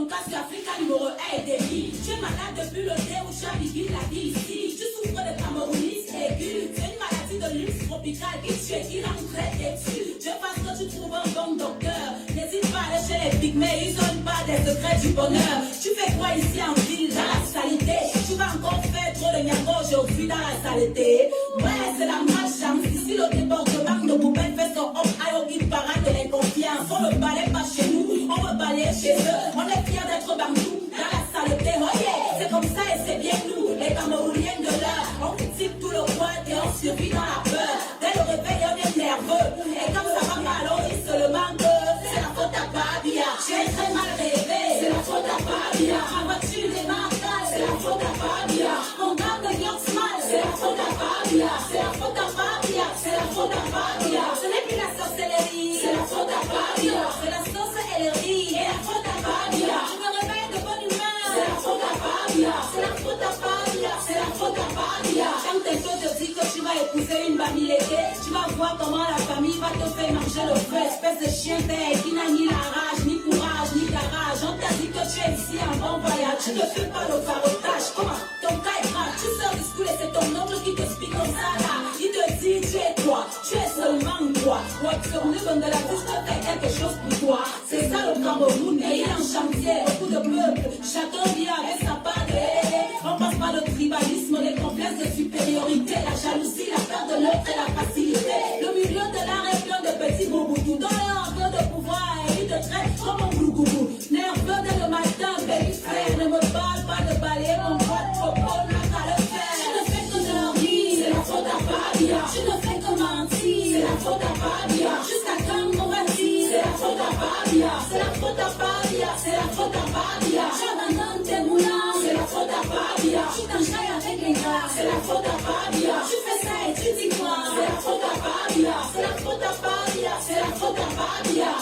cas sur Africa numéro 1 et demi. Tu es malade depuis le dé où Chabigui la vie ici. Tu souffres de camerounisme aigu. C'est une maladie de luxe tropicale qui tue et qui rend très têtu. Je pense que tu trouves un bon docteur. N'hésite pas à aller chez les pygmées, ils donnent pas des secrets du bonheur. Tu fais quoi ici en ville, dans la saleté? Tu vas encore faire trop de miago aujourd'hui dans la saleté. Ouais, c'est la malchance. Ici, le département de Boubel fait son hop ayo qui parade de l'inconfiance. On ne balaye pas chez nous, on veut balayer chez eux. On est fiers d'être bandous dans la saleté. Oh yeah, c'est comme ça et c'est bien nous, les Camerouniens de l'heure. On critique tout le coin et on survit dans la peur. Dès le réveil, on est nerveux. Et quand ça va mal, on dit seulement que c'est la faute à Babia. J'ai très mal rêvé, c'est la faute à Babia. Ma voiture est mentale, c'est la faute à Babia. Mon gars de York Smile, c'est la faute à Babia. C'est la faute à Babia, c'est la faute à Babia. Ce n'est plus la sorcellerie, c'est la faute à Babia. C'est la sauce et le riz, et la faute à Babia. Je me réveille de bonne humeur, c'est la faute à Babia. C'est la faute à Babia, c'est la faute à Babia. Quand tes taux te dit que tu vas épouser une bamileke, tu vas voir comment la famille va te faire manger le feu. Espèce de chien bête qui n'a ni la rage, ni courage, ni garage. On t'a dit que tu es ici en bon voyage. Tu ne fais pas le farotage. Comment ton cas est grave? Tu sors du school et c'est ton oncle qui te explique comme ça là. Il te dit tu es toi, tu es seulement toi. Ouais, sur le bon de la bouche, tu fais quelque chose pour toi. C'est ça le Cameroun, et il est en chantier. Beaucoup de peuples, chacun vit avec sa part de haie. On passe par le tribalisme, les complexes de supériorité, la jalousie, la peur de l'autre et la facilité. Le milieu de l'art est plein de petits boubous. Dans leur peu de pouvoir, et ils te traitent comme un glougoubou. Nerveux dès le matin, baby frère, ne me parle pas de balayer mon pote, propos, n'a qu'à le faire. Je ne fais que leur dire, c'est la faute à Babia. Je ne fais que mentir, c'est la faute à Babia. Jusqu'à quand on va dire, c'est la faute à Babia. C'est la faute à Babia, c'est la faute à Babia. J'abandonne tes moulins, c'est la faute à Babia. Tu t'enchailles avec les gars, c'est la faute à Babia. Tu fais ça et tu dis quoi, c'est la faute à Babia. C'est la faute à Babia, c'est la faute à Babia.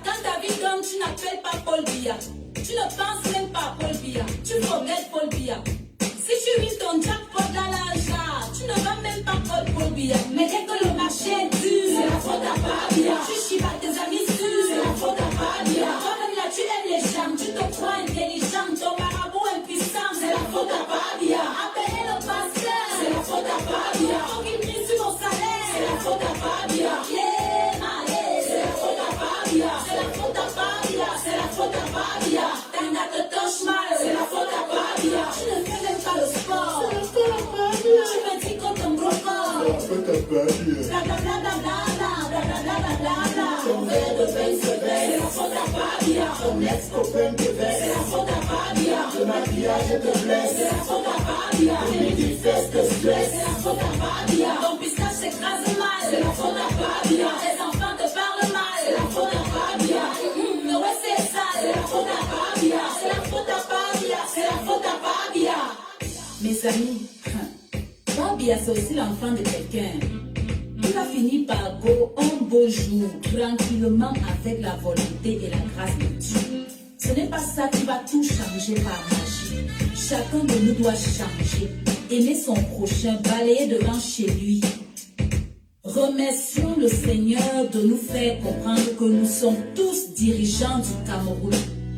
Quand ta vie donne, tu n'appelles pas Paul Biya. Tu ne penses même pas à Paul Biya. Tu forgets Paul Biya. Si tu vis ton jackpot dans la jarre, tu ne vas même pas Paul Biya. Mais dès que le marché est dur, c'est la faute à Babia. Tu chies à tes amis sûrs, c'est la faute à Babia. Toi-même là, tu aimes les gens, tu te crois intelligent. Ton marabout impuissant, c'est la faute à Babia. Appelez le pasteur, c'est la faute à Babia. Faut qu'il prie sur mon salaire, c'est la faute à Babia. Yeah, malais, c'est la faute à Babia. C'est la faute à Babia, c'est la faute à Babia. Tanga te touche mal, c'est la faute à Babia. Tu ne fais même pas le sport, c'est la faute à Babia. Tu me dis qu'on t'en gros corps, c'est la faute à Babia. Bla bla bla bla bla bla bla bla bla bla bla. Ton verre de vin se baisse, c'est la faute à Babia. Ton ex-copain te baisse, c'est la faute à Babia. Le maquillage te blesse, c'est la faute à Babia. Les fesses te stress, c'est la faute à Babia. Ton pistache s'écrase mal, c'est la faute à Babia. Tes enfants te parlent mal, c'est la faute à Babia. Le ouais c'est ça, c'est la faute à Babia. C'est la faute à Babia, c'est la faute à Babia. Mes amis, Babia c'est aussi l'enfant de quelqu'un. Il va finir par go un beau jour, tranquillement avec la volonté et la grâce de Dieu. Ce n'est pas ça qui va tout changer par magie. Chacun de nous doit changer, aimer son prochain, balayer devant chez lui. Remercions le Seigneur de nous faire comprendre que nous sommes tous dirigeants du Cameroun.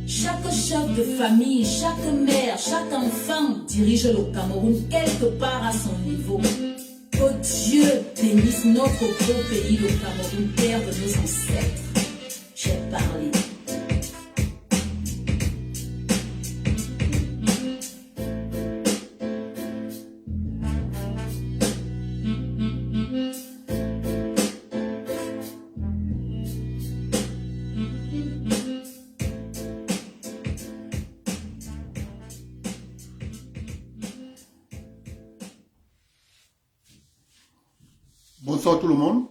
Chaque chef de famille, chaque mère, chaque enfant dirige le Cameroun quelque part à son niveau. Que Dieu bénisse notre beau pays, le Cameroun, terre de nos ancêtres. J'ai parlé. Bonsoir tout le monde.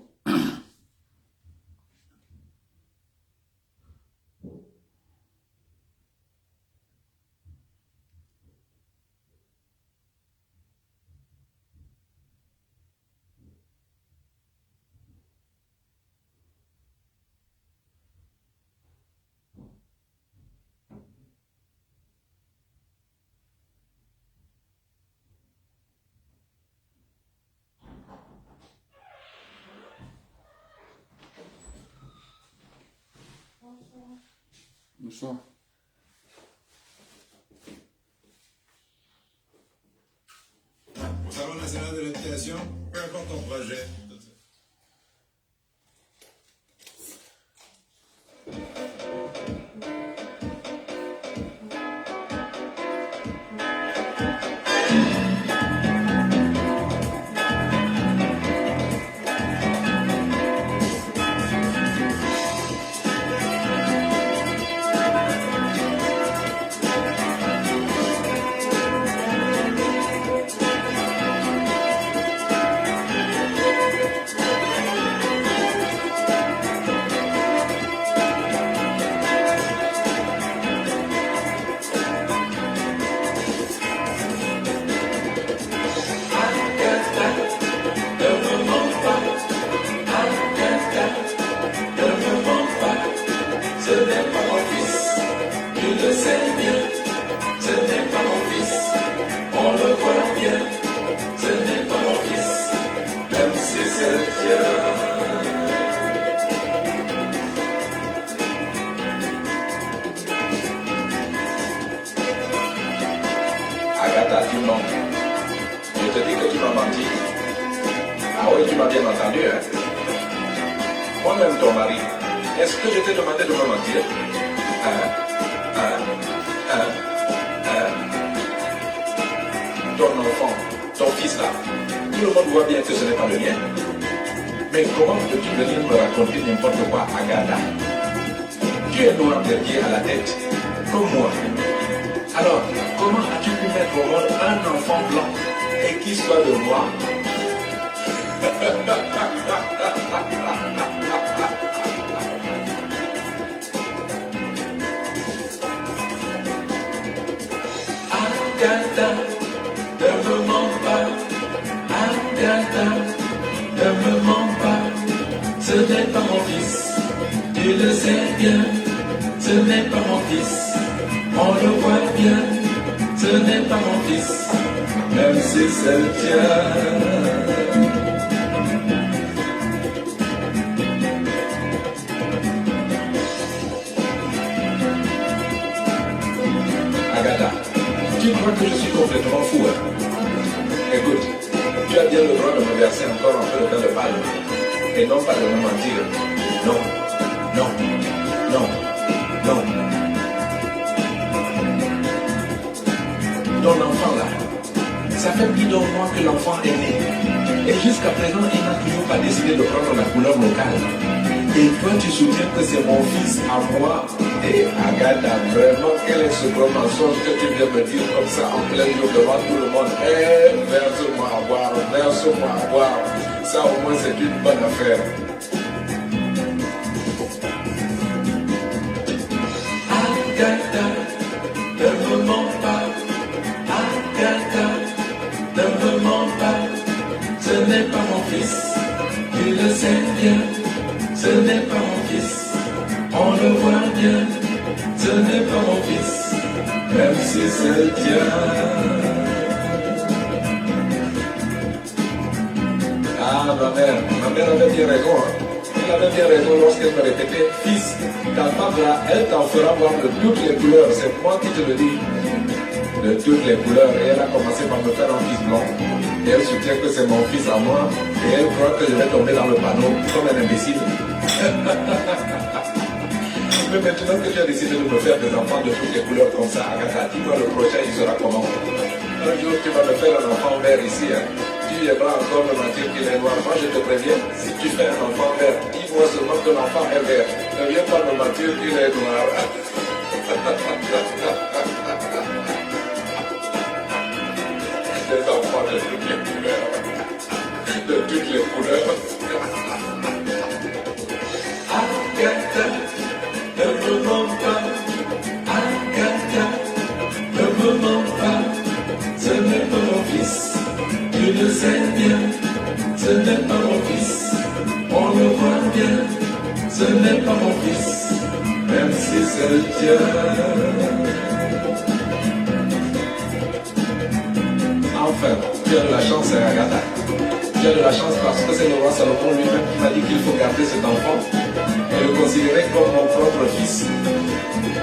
Bonsoir. Agatha, tu mens. Je te dis que tu m'as menti. Ah oui, tu m'as bien entendu, hein? Moi-même, ton mari. Est-ce que je t'ai demandé de me mentir? Ton enfant, ton fils là, tout le monde voit bien que ce n'est pas le mien. Mais comment peux-tu venir me raconter n'importe quoi, Agatha? Tu es noir des pieds à la tête, comme moi. Alors, comment as-tu pu mettre au monde un enfant blanc et qui soit de moi? Agatha, ne me mens pas. Agatha, ne me mens pas. Ce n'est pas mon fils, tu le sais bien. Ce n'est pas mon fils, on le voit bien. Ce n'est pas mon fils, même si c'est le tien. Agatha, tu crois que je suis complètement fou, hein? Écoute, tu as bien le droit de me verser encore un peu de pain de palme et non pas de me mentir. Non, non, non, non. Ton enfant là, ça fait plus d'un mois que l'enfant est né. Et jusqu'à présent, il n'a toujours pas décidé de prendre la couleur locale. Et toi, tu soutiens que c'est mon fils à moi. Et Agatha, vraiment, quel est ce gros mensonge que tu viens me dire comme ça en plein jour devant tout le monde? Eh, verse-moi à boire, verse-moi à boire. Ça au moins c'est une bonne affaire. Agatha, ne me mens pas. Agatha, ne me mens pas. Ce n'est pas mon fils, tu le sais bien. Ce n'est pas mon fils, on le voit bien. Ce n'est pas mon fils, même si c'est le tien. Ah, ma mère avait bien raison. Elle avait bien raison lorsqu'elle me répétait, fils, ta femme là, elle t'en fera voir de toutes les couleurs. C'est moi qui te le dis. De toutes les couleurs. Et elle a commencé par me faire un fils blanc. Et elle soutient que c'est mon fils à moi. Et elle croit que je vais tomber dans le panneau comme un imbécile. Mais maintenant que tu as décidé de me faire des enfants de toutes les couleurs comme ça, Agatha, dis-moi le prochain il sera comment? Un jour tu vas me faire un enfant vert ici, hein. Tu viendras encore me mentir qu'il est noir. Moi je te préviens, si tu fais un enfant vert, dis-moi seulement que l'enfant est vert. Ne viens pas me mentir qu'il est noir. Des enfants de toutes les couleurs. De toutes les couleurs. Agatha, ne me mens pas. Agatha, ne me mens pas. Ce n'est pas mon fils, tu le sais bien. Ce n'est pas mon fils, on le voit bien. Ce n'est pas mon fils, même si c'est le tien. Enfin, tu as de la chance, Agatha. Tu as de la chance parce que c'est le roi Salomon lui-même qui m'a dit qu'il faut garder cet enfant et le considérer comme mon propre fils.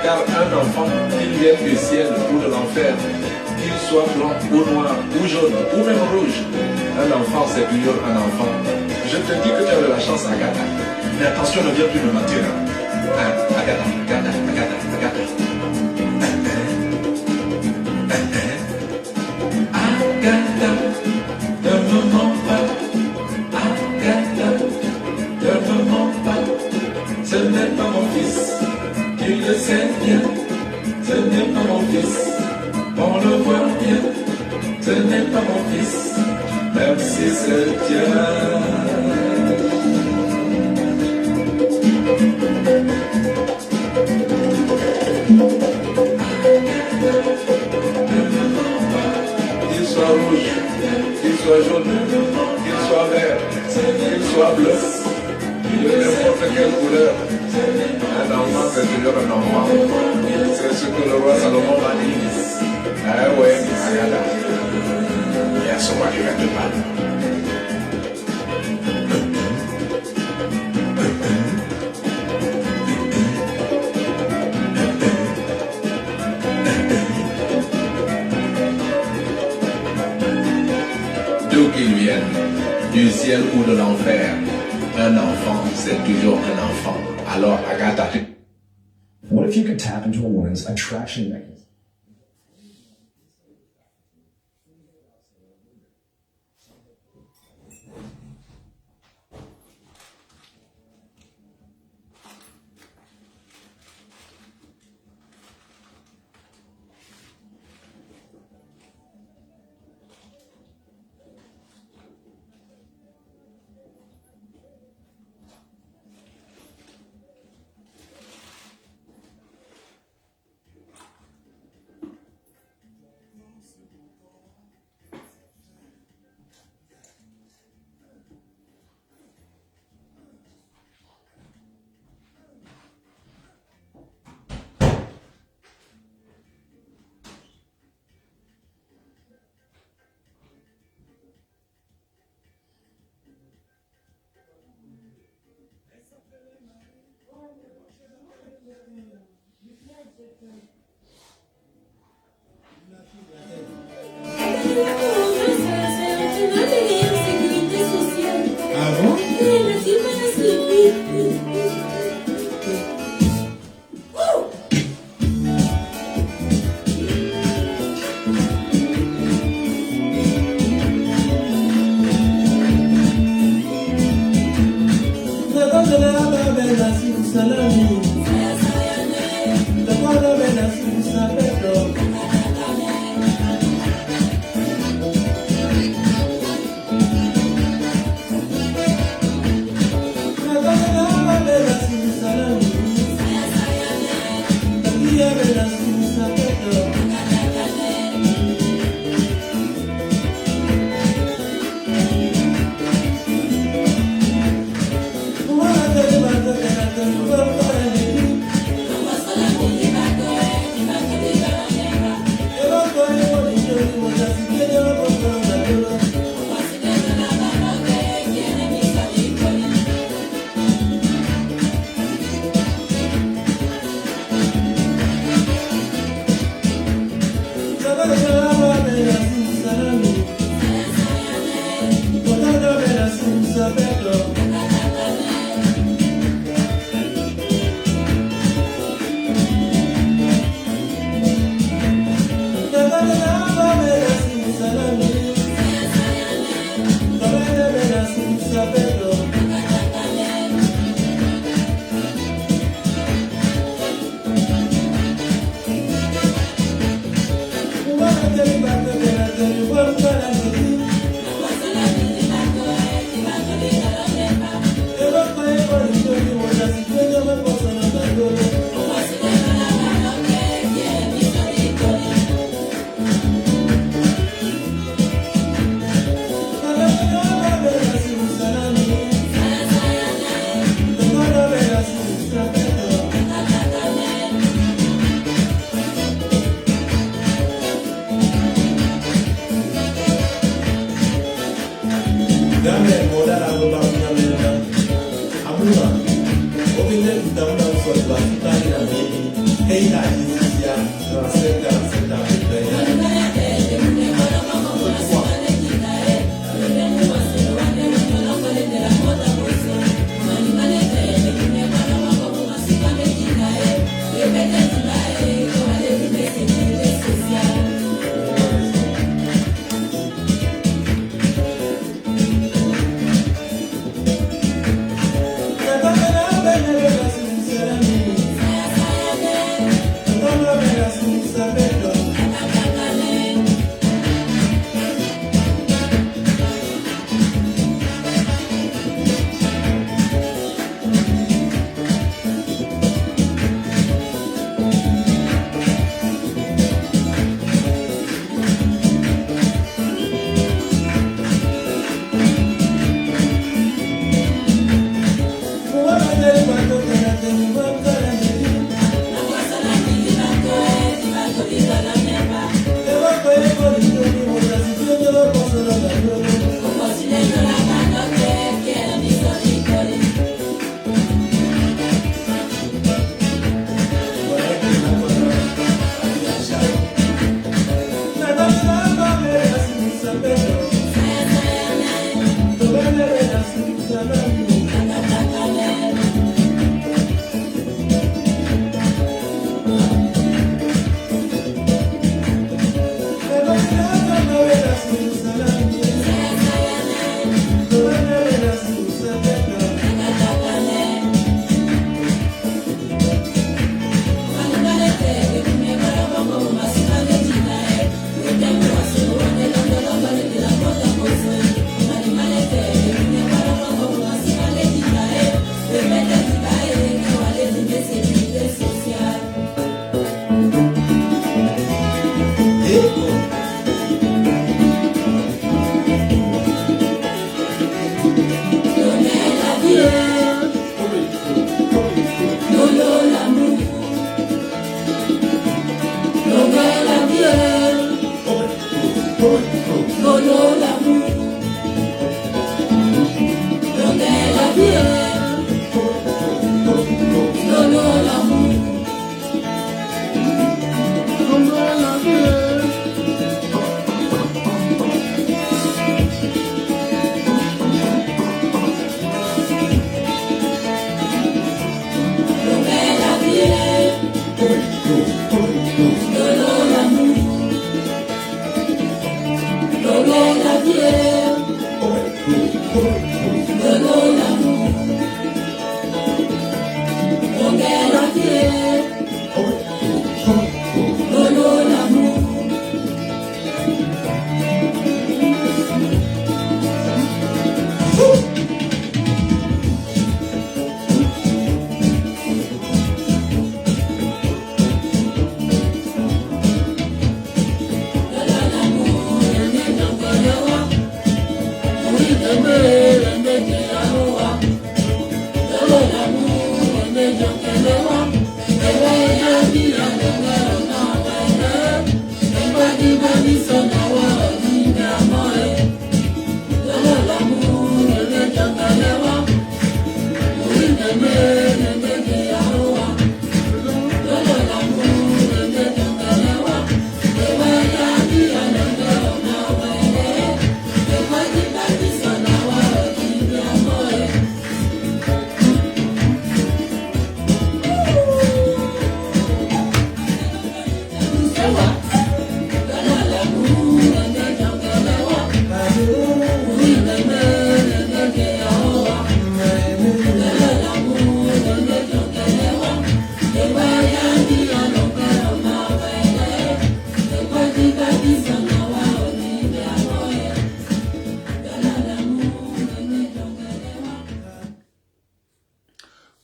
Car un enfant, qu'il vienne du ciel ou de l'enfer, qu'il soit blanc ou noir ou jaune ou même rouge, un enfant c'est toujours un enfant. Je te dis que tu as de la chance, Agatha. Mais attention, ne viens plus me mentir. Agatha, Agatha, Agatha, Agatha. Agatha, ne me mens pas. Agatha, ne me mens pas. Ce n'est pas mon fils, tu le sais bien. Ce n'est pas mon fils, on le voit bien. Ce n'est pas mon fils, même si c'est le tien. Qu'il soit rouge, qu'il soit jaune, qu'il soit vert, qu'il soit bleu, de n'importe quelle couleur. Un enfant, c'est toujours un enfant. C'est ce que le roi Salomon m'a dit. Ah ouais, Agatha. Il y a ce roi qui vient de parler. ciel ou de l'enfer. Un enfant, c'est toujours un enfant. Alors, Agatha, What if you could tap into a woman's attraction mechanism? Ah bon? Saber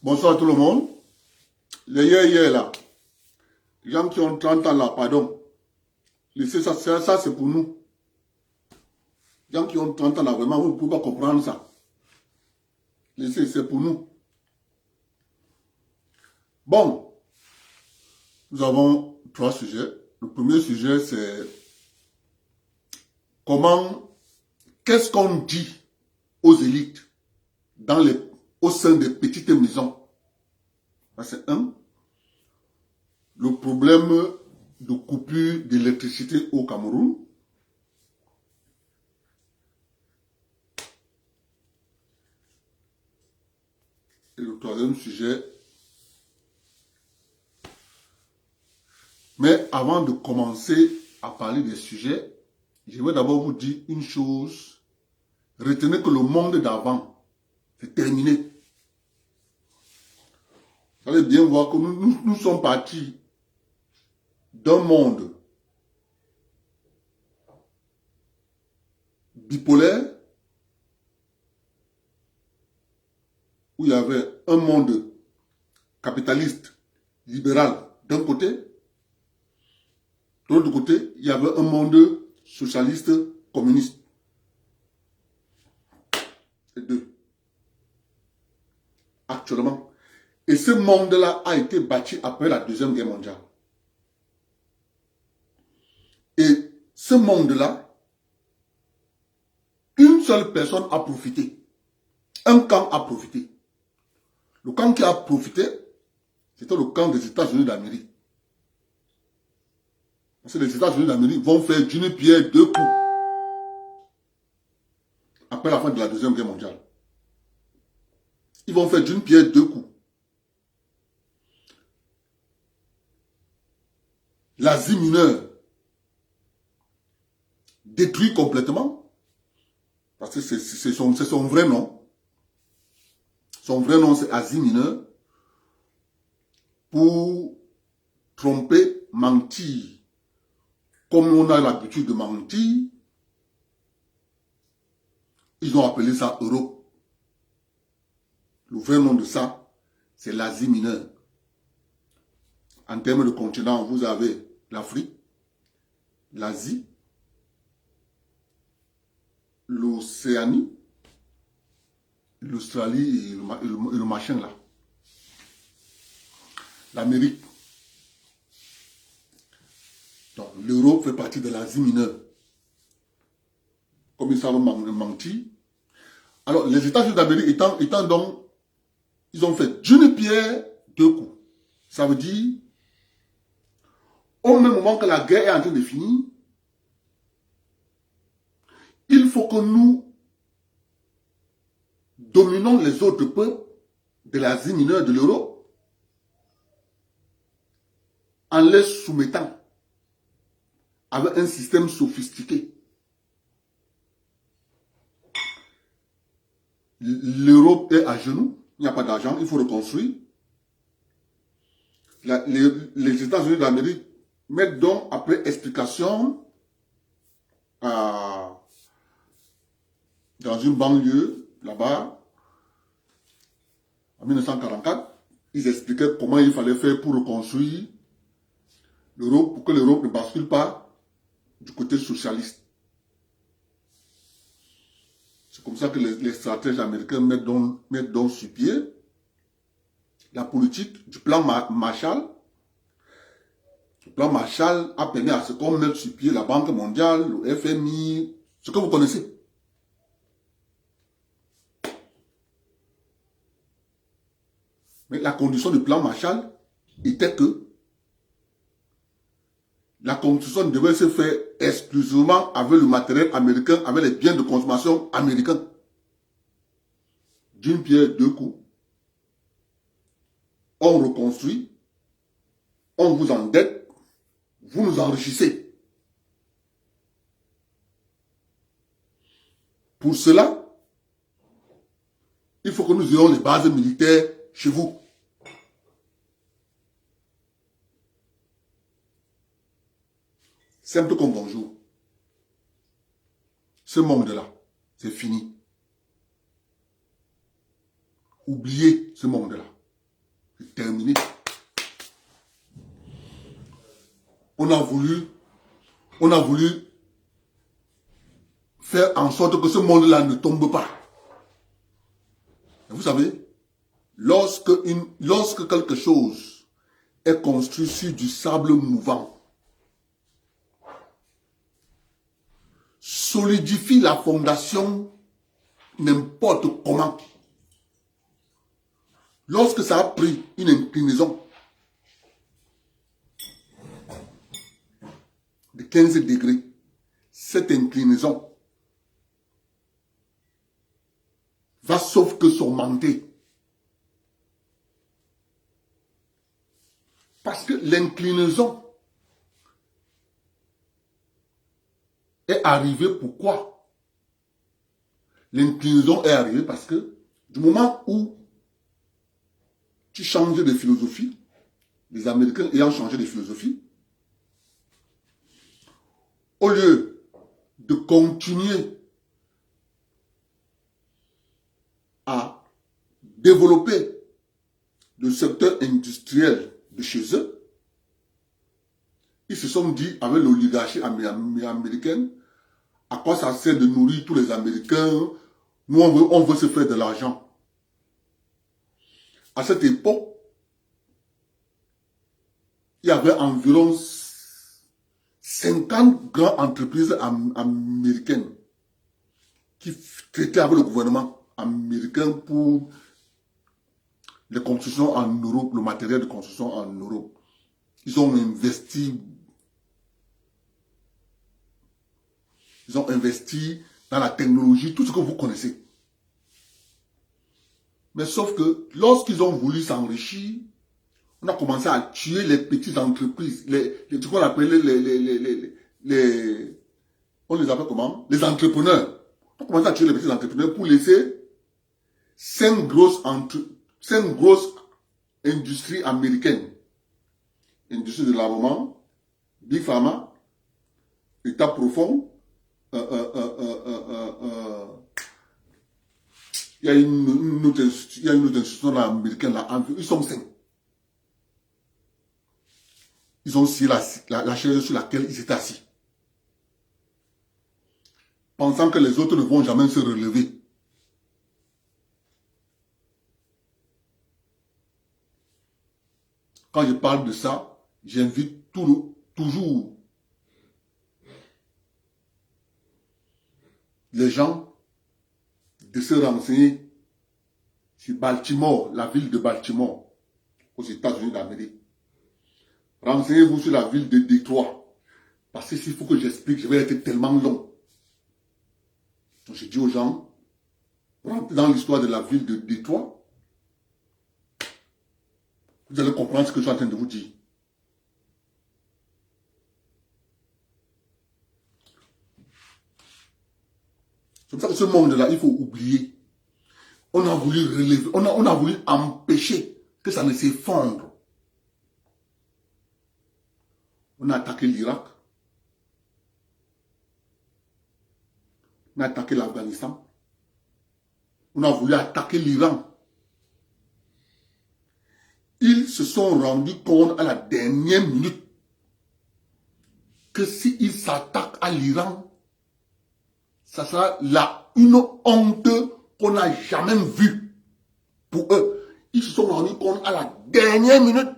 Bonsoir tout le monde. Les hier là, les gens qui ont 30 ans là, pardon. Laissez ça, ça c'est pour nous. Les gens qui ont 30 ans là, vraiment, vous ne pouvez pas comprendre ça. Laissez, c'est pour nous. Bon, nous avons 3 sujets. Le premier sujet, c'est qu'est-ce qu'on dit aux élites au sein des petites maisons. Ça, c'est un. Le problème de coupure d'électricité au Cameroun. Et le troisième sujet. Mais avant de commencer à parler des sujets, je vais d'abord vous dire une chose. Retenez que le monde d'avant, c'est terminé. Vous allez bien voir que nous sommes partis d'un monde bipolaire où il y avait un monde capitaliste, libéral d'un côté. De l'autre côté, il y avait un monde socialiste, communiste. Les deux. Actuellement. Et ce monde-là a été bâti après la Deuxième Guerre mondiale. Et ce monde-là, une seule personne a profité. Un camp a profité. Le camp qui a profité, c'était le camp des États-Unis d'Amérique. Parce que les États-Unis d'Amérique vont faire d'une pierre deux coups. Après la fin de la Deuxième Guerre mondiale. Ils vont faire d'une pierre deux coups. L'Asie mineure détruit complètement. Parce que c'est son vrai nom. Son vrai nom, c'est Asie mineure. Pour tromper, mentir. Comme on a l'habitude de mentir, ils ont appelé ça Europe. Le vrai nom de ça, c'est l'Asie mineure. En termes de continent, vous avez l'Afrique, l'Asie, l'Océanie, l'Australie et le machin là. L'Amérique. Donc, l'Europe fait partie de l'Asie mineure. Comme ils savent mentir. Alors, les États-Unis d'Amérique étant donc, ils ont fait d'une pierre deux coups. Ça veut dire, au même moment que la guerre est en train de finir, il faut que nous dominons les autres peuples de l'Asie mineure, de l'Europe, en les soumettant avec un système sophistiqué. L'Europe est à genoux, il n'y a pas d'argent, il faut reconstruire. Les États-Unis d'Amérique mettent donc, après explication, dans une banlieue, là-bas, en 1944, ils expliquaient comment il fallait faire pour reconstruire l'Europe, pour que l'Europe ne bascule pas du côté socialiste. C'est comme ça que les stratèges américains mettent donc sur pied la politique du plan Marshall. Le plan Marshall a permis à ce qu'on mette sur pied la Banque mondiale, le FMI, ce que vous connaissez. Mais la condition du plan Marshall était que la construction devait se faire exclusivement avec le matériel américain, avec les biens de consommation américains. D'une pierre deux coups. On reconstruit, on vous endette, vous nous enrichissez. Pour cela, il faut que nous ayons les bases militaires chez vous. Simple comme bonjour. Ce monde-là, c'est fini. Oubliez ce monde-là. on a voulu faire en sorte que ce monde-là ne tombe pas. Et vous savez, lorsque quelque chose est construit sur du sable mouvant, solidifie la fondation n'importe comment. Lorsque ça a pris une inclinaison de 15 degrés, cette inclinaison va sauf que surmonter. Parce que l'inclinaison est arrivée pourquoi? L'inclinaison est arrivée parce que du moment où tu changes de philosophie, les Américains ayant changé de philosophie, au lieu de continuer à développer le secteur industriel de chez eux, ils se sont dit avec l'oligarchie américaine, à quoi ça sert de nourrir tous les Américains? Nous, on veut se faire de l'argent. À cette époque, il y avait environ 50 grandes entreprises américaines qui traitaient avec le gouvernement américain pour les constructions en Europe, le matériel de construction en Europe. Ils ont investi dans la technologie, tout ce que vous connaissez. Mais sauf que lorsqu'ils ont voulu s'enrichir, on a commencé à tuer les petites entreprises, ce qu'on appelle on les appelle comment? Les entrepreneurs. On a commencé à tuer les petits entrepreneurs pour laisser 5 grosses industries américaines. Industrie de l'armement, Big Pharma, État profond, il y a une autre institution là, américaine là, ils sont 5. Ils ont scié la chaise sur laquelle ils étaient assis. Pensant que les autres ne vont jamais se relever. Quand je parle de ça, j'invite toujours les gens de se renseigner sur Baltimore, la ville de Baltimore, aux États-Unis d'Amérique. Renseignez-vous sur la ville de Détroit. Parce que s'il faut que j'explique, je vais être tellement long. Donc je dis aux gens, rentrez dans l'histoire de la ville de Détroit. Vous allez comprendre ce que je suis en train de vous dire. C'est pour ça que ce monde-là, il faut oublier. On a voulu relever, on a voulu empêcher que ça ne s'effondre. On a attaqué l'Irak. On a attaqué l'Afghanistan. On a voulu attaquer l'Iran. Ils se sont rendus compte à la dernière minute que s'ils s'attaquent à l'Iran, ça sera une honte qu'on n'a jamais vue pour eux. Ils se sont rendus compte à la dernière minute.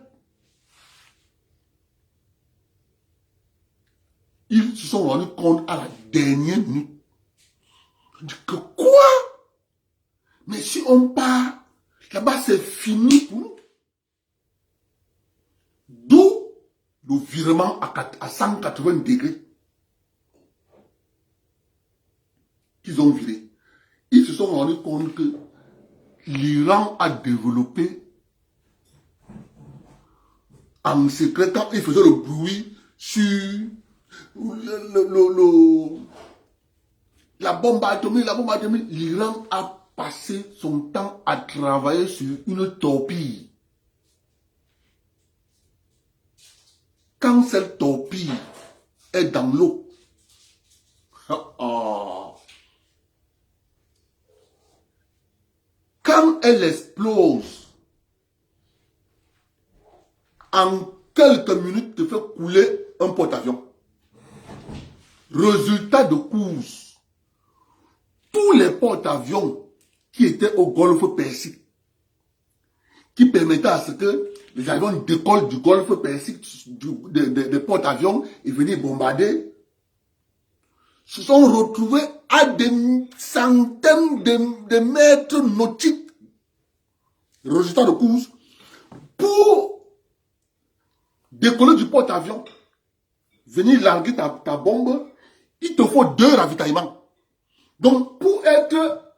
Ils se sont rendus compte à la dernière minute. Que quoi? Mais si on part, là-bas c'est fini pour nous. D'où le virement à 180 degrés qu'ils ont viré. Ils se sont rendus compte que l'Iran a développé en secret, quand il faisait le bruit sur la bombe atomique, l'Iran a passé son temps à travailler sur une torpille. Quand cette torpille est dans l'eau, quand elle explose, en quelques minutes te fait couler un porte-avions. Résultat de course. Tous les porte-avions qui étaient au Golfe Persique, qui permettaient à ce que les avions décollent du Golfe Persique, des porte-avions, et venaient bombarder, se sont retrouvés à des centaines de mètres nautiques. Résultat de course. Pour décoller du porte-avions, venir larguer ta bombe, il te faut 2 ravitaillements. Donc, pour être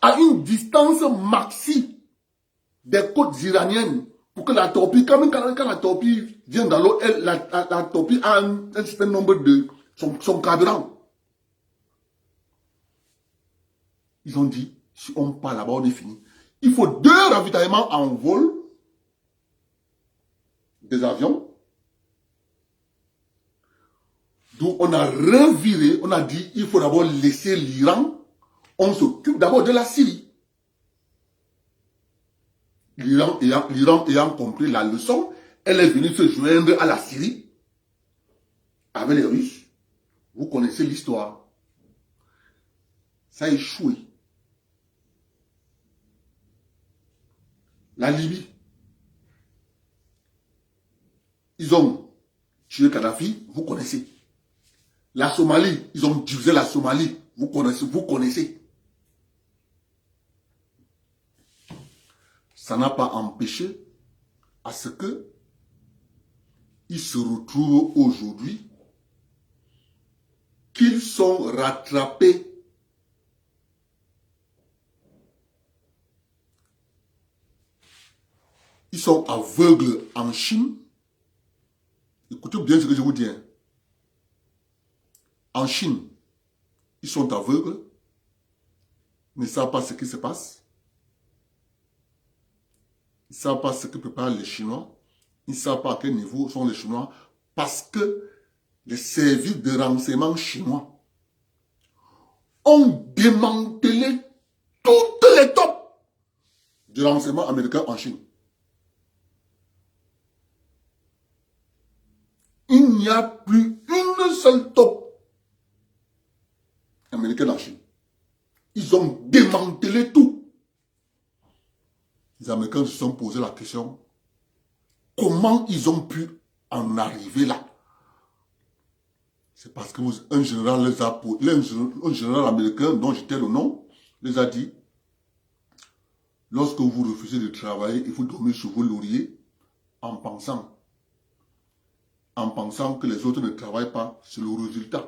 à une distance maxi des côtes iraniennes, pour que la torpille, quand la torpille vient dans l'eau, la torpille a un certain nombre de son carburant. Ils ont dit, si on part là-bas, on est fini. Il faut 2 ravitaillements en vol des avions. Donc on a reviré, on a dit, il faut d'abord laisser l'Iran. On s'occupe d'abord de la Syrie. L'Iran ayant compris la leçon, elle est venue se joindre à la Syrie avec les Russes. Vous connaissez l'histoire. Ça a échoué. La Libye. Ils ont tué Kadhafi, vous connaissez. La Somalie, ils ont divisé la Somalie, vous connaissez. Ça n'a pas empêché à ce que ils se retrouvent aujourd'hui, qu'ils sont rattrapés ils sont aveugles en Chine. Écoutez bien ce que je vous dis. En Chine, ils sont aveugles, ils ne savent pas ce qui se passe. Ils ne savent pas ce que préparent les Chinois. Ils ne savent pas à quel niveau sont les Chinois. Parce que les services de renseignement chinois ont démantelé toutes les tops du renseignement américain en Chine. Il n'y a plus une seule top américaine en Chine. Ils ont démantelé tout. Les Américains se sont posé la question, comment ils ont pu en arriver là? C'est parce que un général américain dont j'étais le nom, les a dit, lorsque vous refusez de travailler, il faut dormir sur vos lauriers en pensant que les autres ne travaillent pas, c'est le résultat.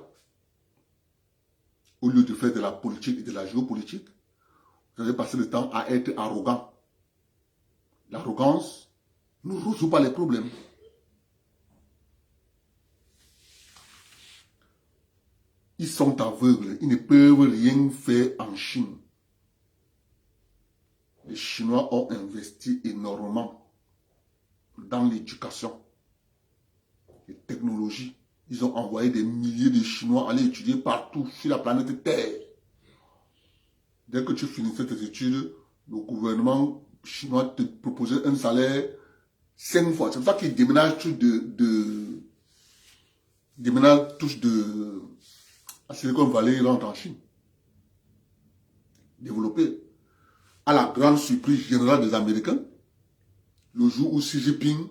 Au lieu de faire de la politique et de la géopolitique, vous avez passé le temps à être arrogant. L'arrogance ne résout pas les problèmes. Ils sont aveugles, ils ne peuvent rien faire en Chine. Les Chinois ont investi énormément dans l'éducation, les technologies. Ils ont envoyé des milliers de Chinois aller étudier partout sur la planète Terre. Dès que tu finissais tes études, le gouvernement chinois te proposait un salaire 5 fois. C'est pour ça qu'ils déménagent tous de la Silicon Valley, ils rentrent en Chine. Développés. À la grande surprise générale des Américains, le jour où Xi Jinping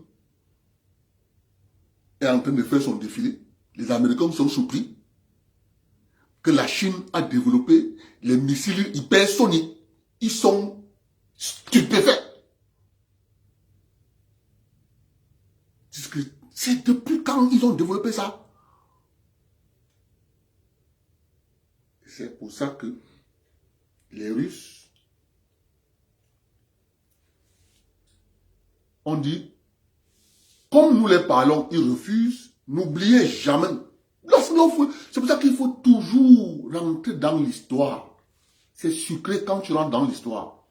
est en train de faire son défilé, les Américains sont surpris que la Chine a développé les missiles hypersoniques. Ils sont stupéfaits. C'est depuis quand ils ont développé ça? C'est pour ça que les Russes ont dit, comme nous les parlons, ils refusent, n'oubliez jamais. C'est pour ça qu'il faut toujours rentrer dans l'histoire. C'est sucré quand tu rentres dans l'histoire.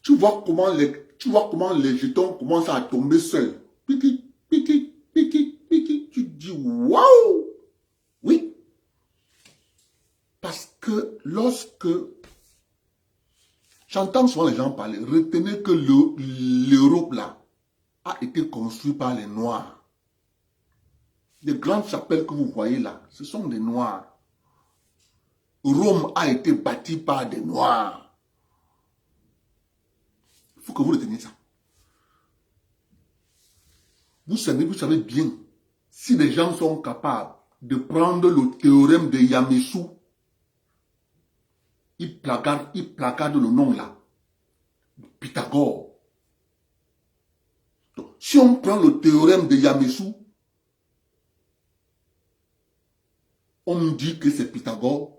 Tu vois comment les jetons commencent à tomber seuls. Piqui, piqui, piqui, piqui. Tu te dis, waouh! Oui. Parce que lorsque j'entends souvent les gens parler, retenez que l'Europe là a été construite par les Noirs. Les grandes chapelles que vous voyez là, ce sont des Noirs. Rome a été bâtie par des Noirs. Il faut que vous reteniez ça. Vous savez bien, si les gens sont capables de prendre le théorème de Yamesou, ils placardent le nom là, Pythagore. Donc, si on prend le théorème de Yamesou, on me dit que c'est Pythagore.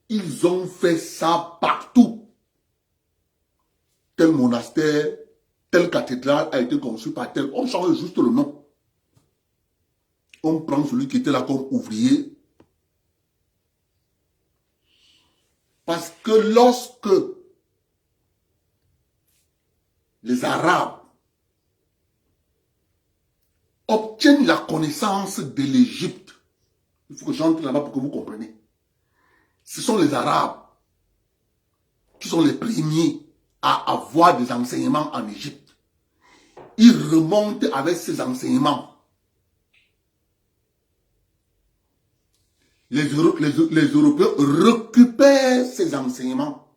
Ils ont fait ça partout. Tel monastère, telle cathédrale a été conçue par tel. On change juste le nom. On prend celui qui était là comme ouvrier. Parce que lorsque les Arabes obtiennent la connaissance de l'Égypte, il faut que j'entre là-bas pour que vous compreniez. Ce sont les Arabes qui sont les premiers à avoir des enseignements en Égypte. Ils remontent avec ces enseignements. Les Européens récupèrent ces enseignements,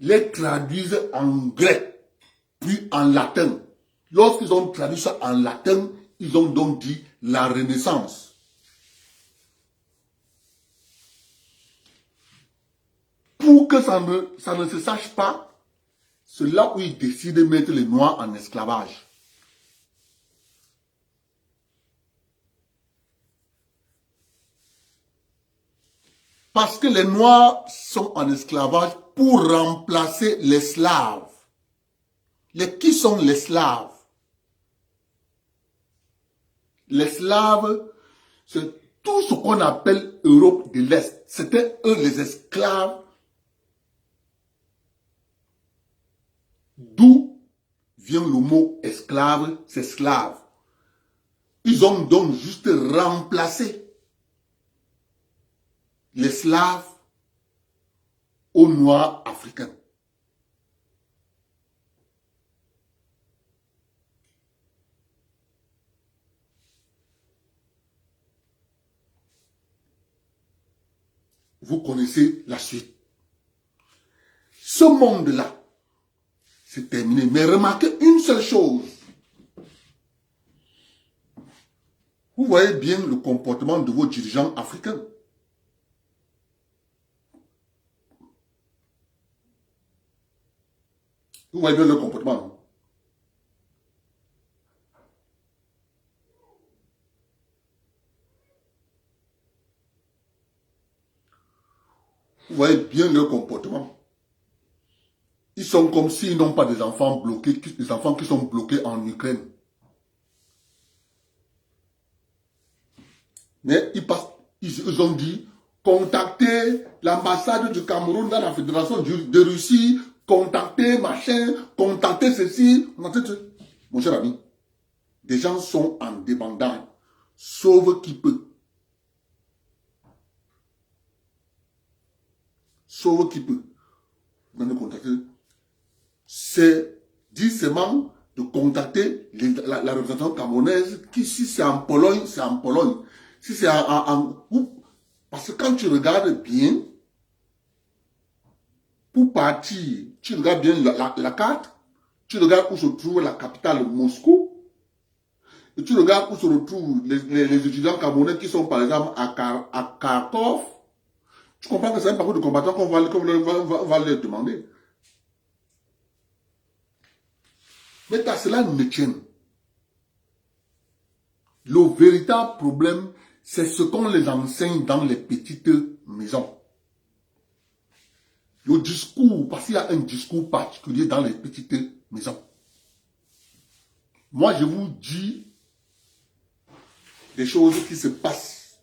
les traduisent en grec, puis en latin. Lorsqu'ils ont traduit ça en latin, ils ont donc dit la Renaissance. Pour que ça ne se sache pas, c'est là où ils décident de mettre les Noirs en esclavage. Parce que les Noirs sont en esclavage pour remplacer les Slaves. Qui sont les Slaves? Les Slaves, c'est tout ce qu'on appelle Europe de l'Est. C'était eux les esclaves. D'où vient le mot esclave, c'est slave. Ils ont donc juste remplacé les Slaves aux Noirs africains. Vous connaissez la suite. Ce monde-là, c'est terminé. Mais remarquez une seule chose. Vous voyez bien le comportement de vos dirigeants africains. Vous voyez bien le comportement. Vous voyez bien le comportement. Ils sont comme s'ils n'ont pas des enfants bloqués, des enfants qui sont bloqués en Ukraine. Mais ils ont dit, contactez l'ambassade du Cameroun dans la fédération de Russie, contactez machin, contactez ceci. Mon cher ami, des gens sont en débandade, sauf qui peut. Sauf qui peut. Vous allez contacter. C'est seulement de contacter la représentation camerounaise qui, si c'est en Pologne, c'est en Pologne. Si c'est parce que quand tu regardes bien, pour partir, tu regardes bien la carte, tu regardes où se trouve la capitale Moscou, et tu regardes où se retrouvent les étudiants camerounais qui sont par exemple à Kharkov. Tu comprends que c'est un parcours de combattants qu'on va leur demander. Mais qu'à cela ne tienne. Le véritable problème, c'est ce qu'on les enseigne dans les petites maisons. Le discours, parce qu'il y a un discours particulier dans les petites maisons. Moi, je vous dis des choses qui se passent.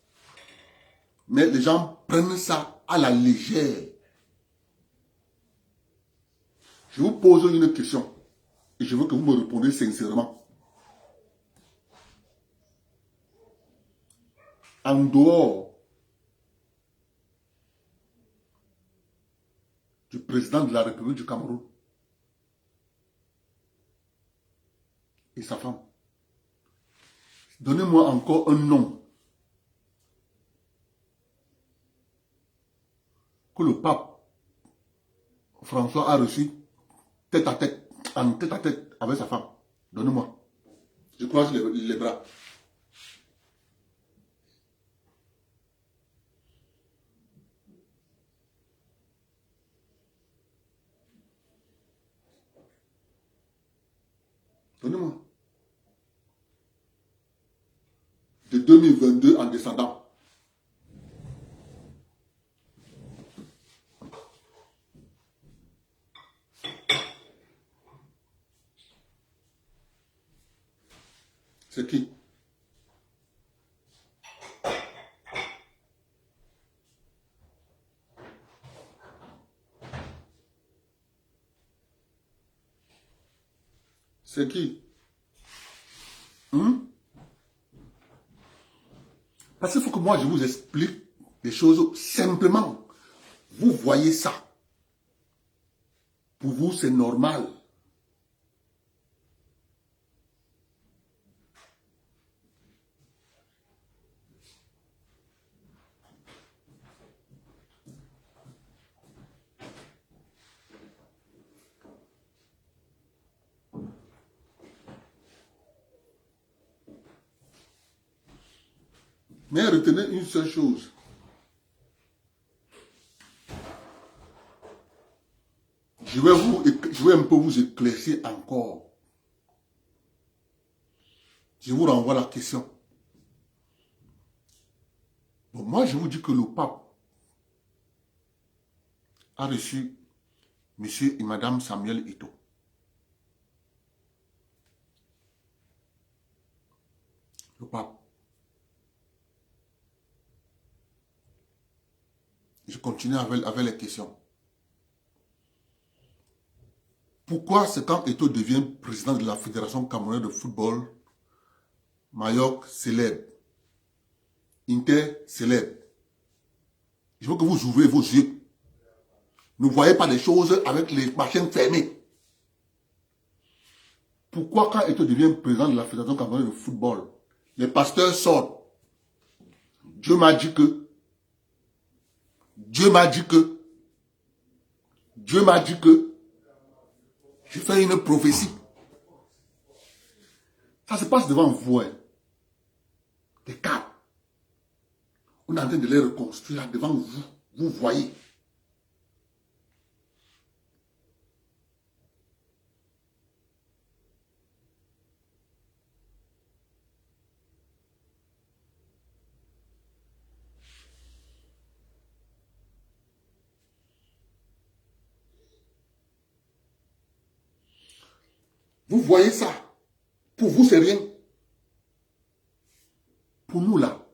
Mais les gens prennent ça à la légère. Je vous pose une question. Et je veux que vous me répondiez sincèrement. En dehors du président de la République du Cameroun et sa femme, Donnez-moi encore un nom que le pape François a reçu tête à tête, en tête à tête avec sa femme. Donnez-moi. Je croise les bras. Donnez-moi. De 2022 en descendant. C'est qui? C'est qui? Parce qu'il faut que moi je vous explique les choses simplement. Vous voyez ça. Pour vous, c'est normal. Mais retenez une seule chose. Je vais un peu vous éclaircir encore. Je vous renvoie la question. Bon, moi, je vous dis que le pape a reçu monsieur et madame Samuel Eto'o. Le pape. Je continue avec les questions. Pourquoi c'est quand Eto'o devient président de la Fédération camerounaise de football, Mayok célèbre, Inter célèbre? Je veux que vous ouvrez vos yeux. Ne voyez pas les choses avec les machines fermées. Pourquoi quand Eto'o devient président de la Fédération camerounaise de football, les pasteurs sortent? Dieu m'a dit que. Dieu m'a dit que. Dieu m'a dit que. Je fais une prophétie. Ça se passe devant vous. Hein. Des cadres. On est en train de les reconstruire devant vous. Vous voyez. Vous voyez ça. Pour vous, c'est rien. Pour nous, là,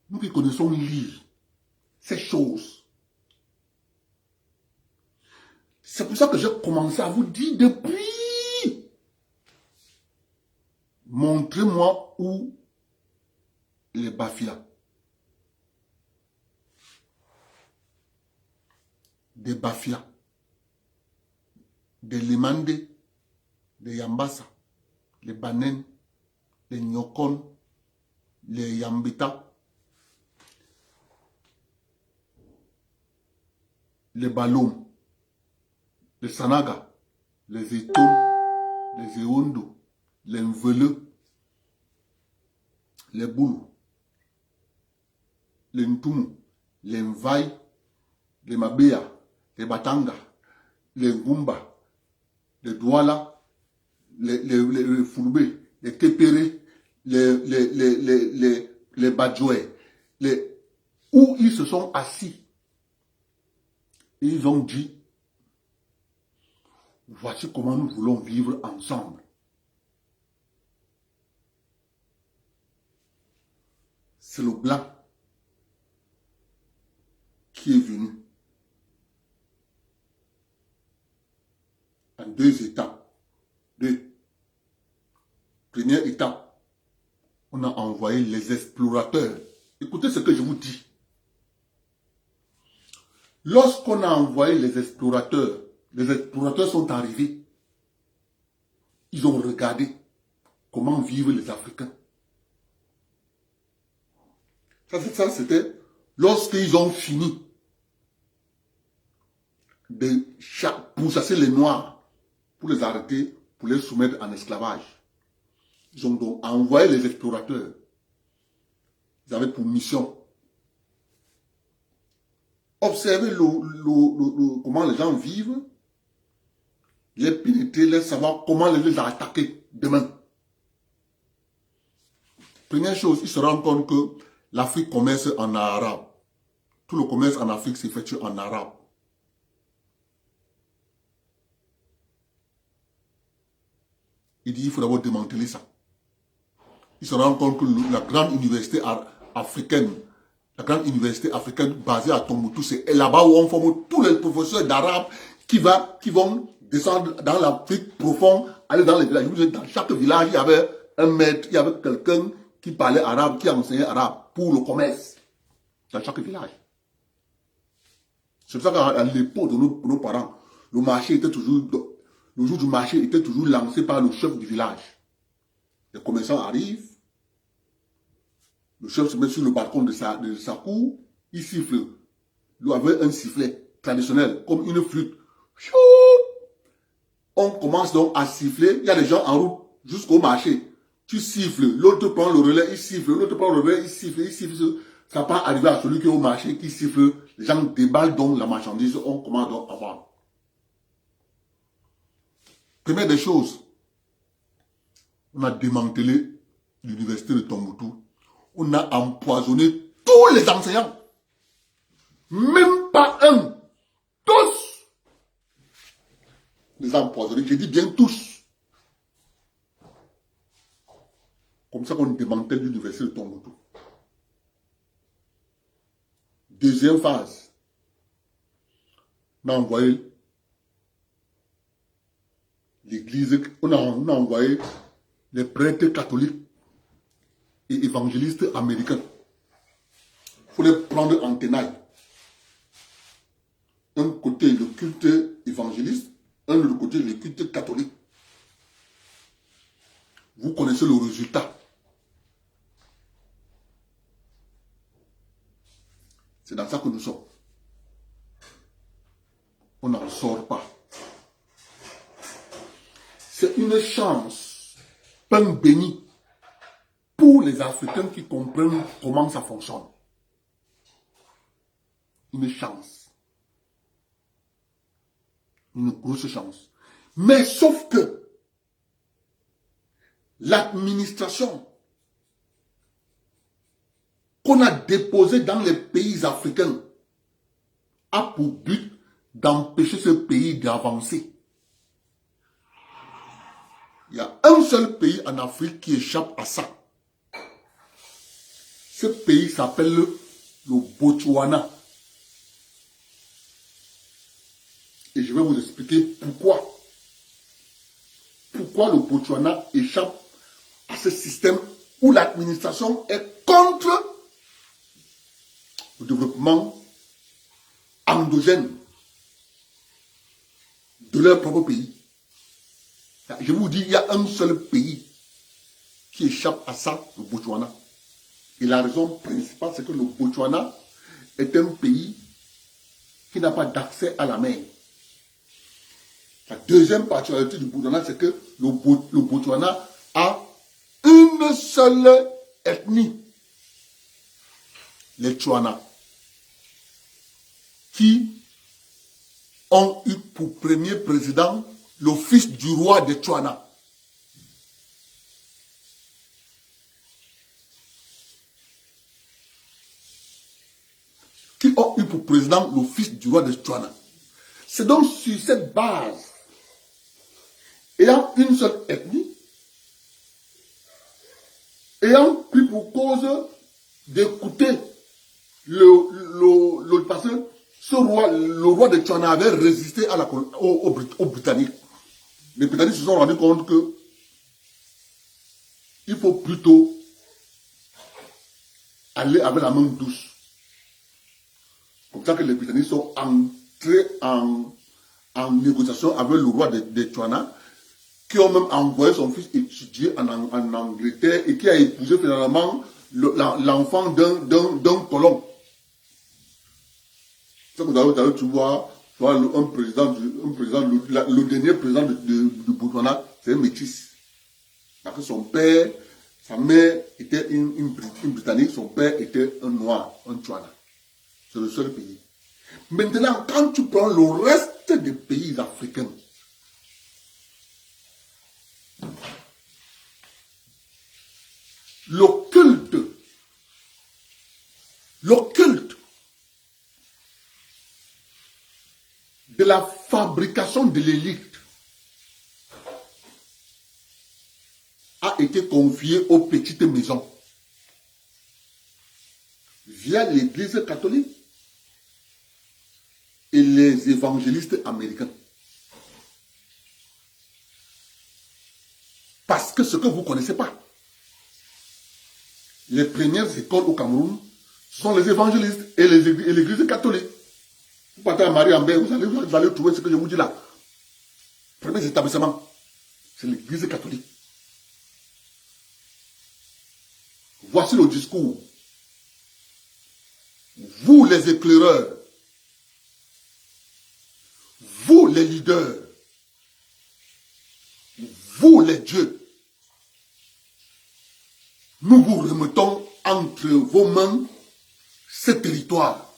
nous qui connaissons lire ces choses, c'est pour ça que j'ai commencé à vous dire depuis. Montrez-moi où les Bafia. Des Bafia. Des Limande. Les Yambassa, les Banen, les Nyokon, les Yambita, les Baloum, les Sanaga, les Eton, les Eondo, les Mveleux, les Boulou, les Ntumu, les Mvaï, les Mabea, les Batanga, les Ngumba, les Douala, les Foulbé, les Kepere, les Badjoué, où ils se sont assis. Ils ont dit, voici comment nous voulons vivre ensemble. C'est le blanc qui est venu en deux étapes. Première étape, on a envoyé les explorateurs. Écoutez ce que je vous dis. Lorsqu'on a envoyé les explorateurs sont arrivés. Ils ont regardé comment vivent les Africains. Ça c'était lorsqu'ils ont fini de pourchasser les Noirs pour les arrêter, pour les soumettre en esclavage. Ils ont donc envoyé les explorateurs. Ils avaient pour mission observer comment les gens vivent, les pénétrer, les savoir comment les attaquer demain. Première chose, ils se rendent compte que l'Afrique commerce en arabe. Tout le commerce en Afrique s'effectue en arabe. Il dit qu'il faut d'abord démanteler ça. Ils se rendent compte que la grande université africaine, basée à Tombouctou, c'est là-bas où on forme tous les professeurs d'arabe qui vont descendre dans l'Afrique profonde, aller dans les villages. Dans chaque village, il y avait un maître, il y avait quelqu'un qui parlait arabe, qui enseignait arabe pour le commerce. Dans chaque village. C'est pour ça qu'à l'époque de nos parents, le jour du marché était toujours lancé par le chef du village. Les commerçants arrivent, le chef se met sur le balcon de sa cour, il siffle. Il avait un sifflet traditionnel, comme une flûte. On commence donc à siffler, il y a des gens en route jusqu'au marché. Tu siffles, l'autre prend le relais, il siffle, l'autre prend le relais, il siffle. Ça va pas arriver à celui qui est au marché, qui siffle. Les gens déballent donc la marchandise, on commence donc à vendre. Première des choses, on a démantelé l'université de Tombouctou. On a empoisonné tous les enseignants. Même pas un. Tous. Les empoisonnés, je dis bien tous. Comme ça qu'on démantèle l'université de Tombouctou. Deuxième phase. On a envoyé l'église, on a envoyé les prêtres catholiques et évangélistes américains. Il faut les prendre en tenaille. Un côté le culte évangéliste, un autre côté le culte catholique. Vous connaissez le résultat. C'est dans ça que nous sommes. On n'en sort pas. C'est une chance, pain béni, pour les Africains qui comprennent comment ça fonctionne. Une chance. Une grosse chance. Mais sauf que l'administration qu'on a déposée dans les pays africains a pour but d'empêcher ce pays d'avancer. Il y a un seul pays en Afrique qui échappe à ça. Ce pays s'appelle le Botswana. Et je vais vous expliquer pourquoi. Pourquoi le Botswana échappe à ce système où l'administration est contre le développement endogène de leur propre pays. Je vous dis, il y a un seul pays qui échappe à ça, le Botswana. Et la raison principale, c'est que le Botswana est un pays qui n'a pas d'accès à la mer. La deuxième particularité du Botswana, c'est que le Botswana a une seule ethnie, les Tswana, qui ont eu pour premier président le fils du roi de Tswana. Qui ont eu pour président le fils du roi de Tswana. C'est donc sur cette base, ayant une seule ethnie, ayant pris pour cause d'écouter parce que le roi de Tswana avait résisté à aux Britanniques. Les Britanniques se sont rendus compte que il faut plutôt aller avec la main douce. Comme ça que les Britanniques sont entrés en négociation avec le roi de Tswana, qui ont même envoyé son fils étudier en Angleterre et qui a épousé finalement l'enfant d'un colon. C'est que d'ailleurs, tu vois un président, le dernier président du Botswana, c'est un métis. Parce que son père, sa mère était une Britannique, son père était un noir, un Tswana. C'est le seul pays. Maintenant, quand tu prends le reste des pays africains, le culte de la fabrication de l'élite a été confié aux petites maisons via l'Église catholique et les évangélistes américains. Parce que ce que vous ne connaissez pas, les premières écoles au Cameroun sont les évangélistes et l'Église catholique. Vous partez à Marie-Ambert, vous allez trouver ce que je vous dis là. Premier établissement, c'est l'Église catholique. Voici le discours. Vous les éclaireurs, vous les leaders, vous les dieux, nous vous remettons entre vos mains ce territoire.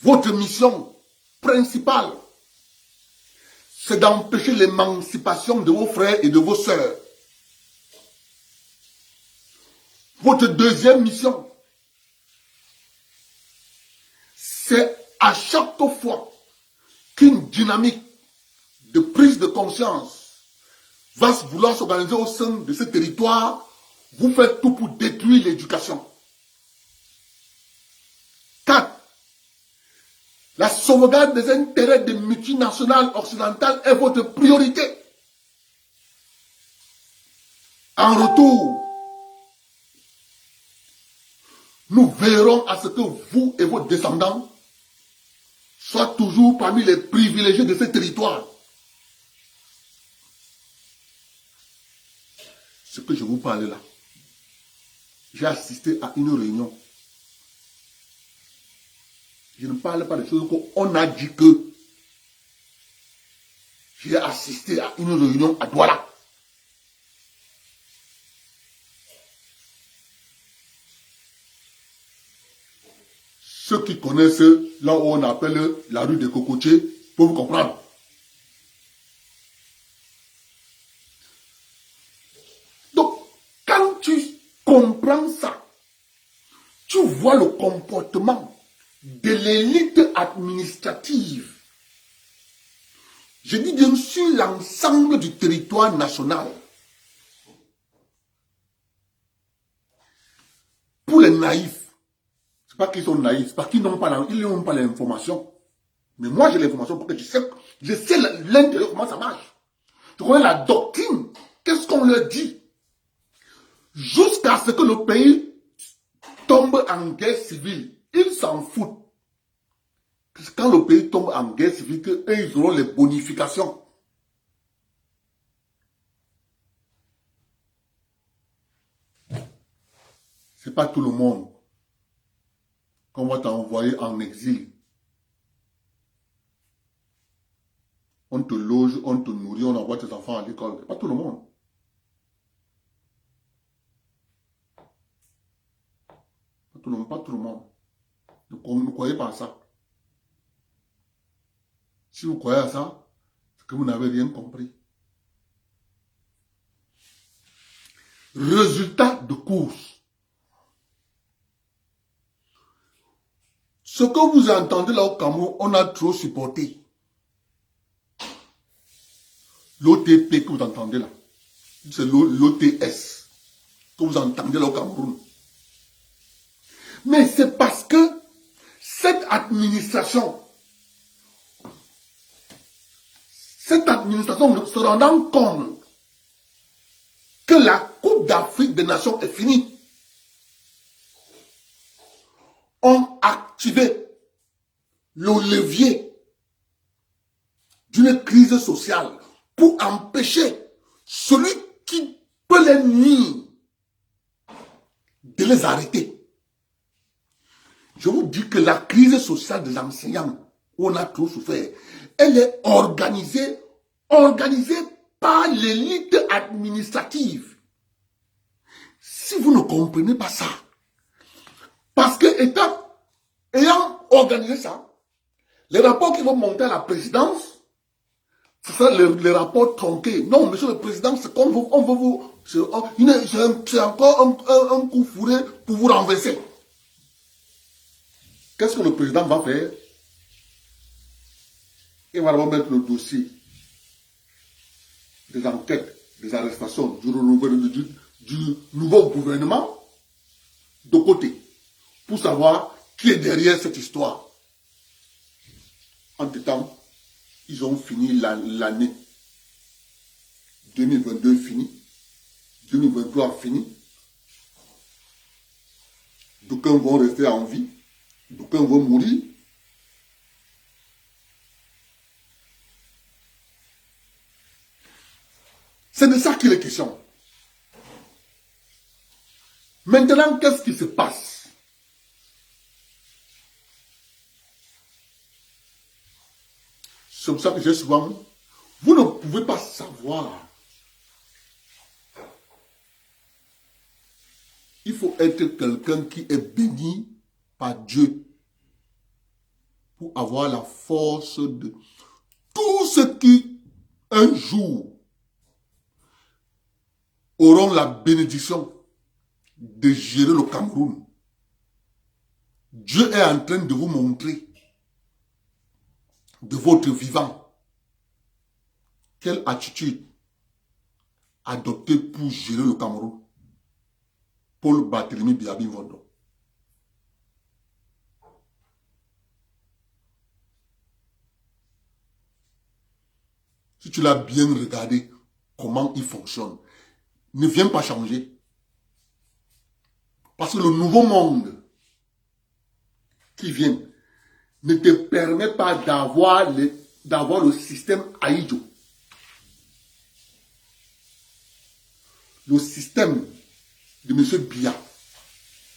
Votre mission principale, c'est d'empêcher l'émancipation de vos frères et de vos sœurs. Votre deuxième mission, c'est à chaque fois qu'une dynamique de prise de conscience va vouloir s'organiser au sein de ce territoire, vous faites tout pour détruire l'éducation. 4. La sauvegarde des intérêts des multinationales occidentales est votre priorité. En retour, nous veillerons à ce que vous et vos descendants soient toujours parmi les privilégiés de ce territoire. Ce que je vous parle là, j'ai assisté à une réunion. Je ne parle pas de choses qu'on a dit que. J'ai assisté à une réunion à Douala. Ceux qui connaissent là où on appelle la rue des Cocotiers peuvent comprendre. Donc, quand tu comprends ça, tu vois le comportement de l'élite administrative. Je dis bien sûr l'ensemble du territoire national. Pour les naïfs, c'est pas qu'ils sont naïfs, c'est parce qu'ils n'ont pas l'information. Mais moi j'ai l'information pour que je sais l'intérieur comment ça marche. Je connais la doctrine. Qu'est-ce qu'on leur dit? Jusqu'à ce que le pays tombe en guerre civile. Ils s'en foutent. Quand le pays tombe en guerre civile, eux, ils auront les bonifications. C'est pas tout le monde qu'on va t'envoyer en exil. On te loge, on te nourrit, on envoie tes enfants à l'école. Pas tout le monde. Pas tout le monde. Ne croyez pas à ça. Si vous croyez à ça, c'est que vous n'avez rien compris. Résultat de course. Ce que vous entendez là au Cameroun, on a trop supporté. L'OTP que vous entendez là, c'est l'OTS que vous entendez là au Cameroun. Mais c'est parce que cette administration se rendant compte que la Coupe d'Afrique des Nations est finie, ont activé le levier d'une crise sociale pour empêcher celui qui peut les nuire de les arrêter. Je vous dis que la crise sociale des enseignants, où on a trop souffert, elle est organisée par l'élite administrative. Si vous ne comprenez pas ça, parce que ayant organisé ça, les rapports qui vont monter à la présidence, c'est ça les rapports tronqués. Non, monsieur le président, c'est comme on veut vous... C'est encore un coup fourré pour vous renverser. Qu'est-ce que le président va faire? Il va remettre le dossier des enquêtes, des arrestations, du nouveau gouvernement de côté, pour savoir qui est derrière cette histoire. Entre-temps, ils ont fini l'année 2022 fini, 2023 fini. D'aucuns vont rester en vie, d'aucuns vont mourir. C'est de ça qu'il est question. Maintenant, qu'est-ce qui se passe? C'est pour ça que j'ai souvent... Vous ne pouvez pas savoir. Il faut être quelqu'un qui est béni par Dieu pour avoir la force de tout ce qui, un jour, auront la bénédiction de gérer le Cameroun. Dieu est en train de vous montrer de votre vivant quelle attitude adopter pour gérer le Cameroun. Paul Barthélemy Biabi Vondo. Si tu l'as bien regardé, comment il fonctionne, ne viens pas changer. Parce que le nouveau monde qui vient ne te permet pas d'avoir le système Aïdjo. Le système de M. Biya,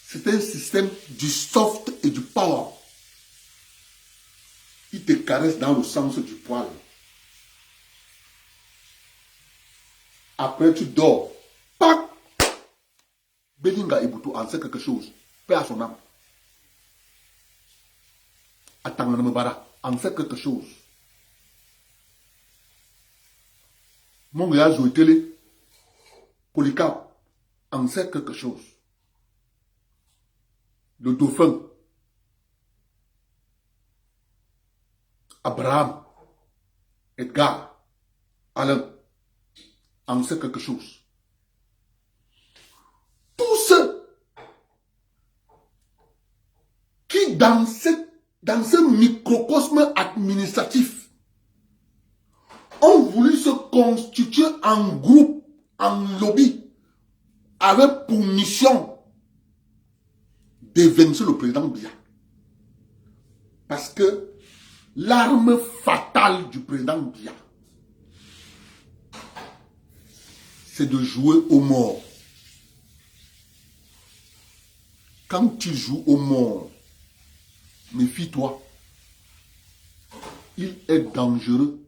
c'est un système du soft et du power. Il te caresse dans le sens du poil. Après, tu dors. Pac! Belinga Ibutu en sait quelque chose. Paix à son âme. Atangana Mbara en sait quelque chose. Mon gars Zoutele, Polycarpe en sait quelque chose. Le dauphin, Abraham, Edgar, Alain, en sait quelque chose. Tous ceux qui dans ce microcosme administratif ont voulu se constituer en groupe, en lobby, avec pour mission d'évincer le président Biya. Parce que l'arme fatale du président Biya, c'est de jouer aux morts. Quand tu joues aux morts, méfie-toi. Il est dangereux.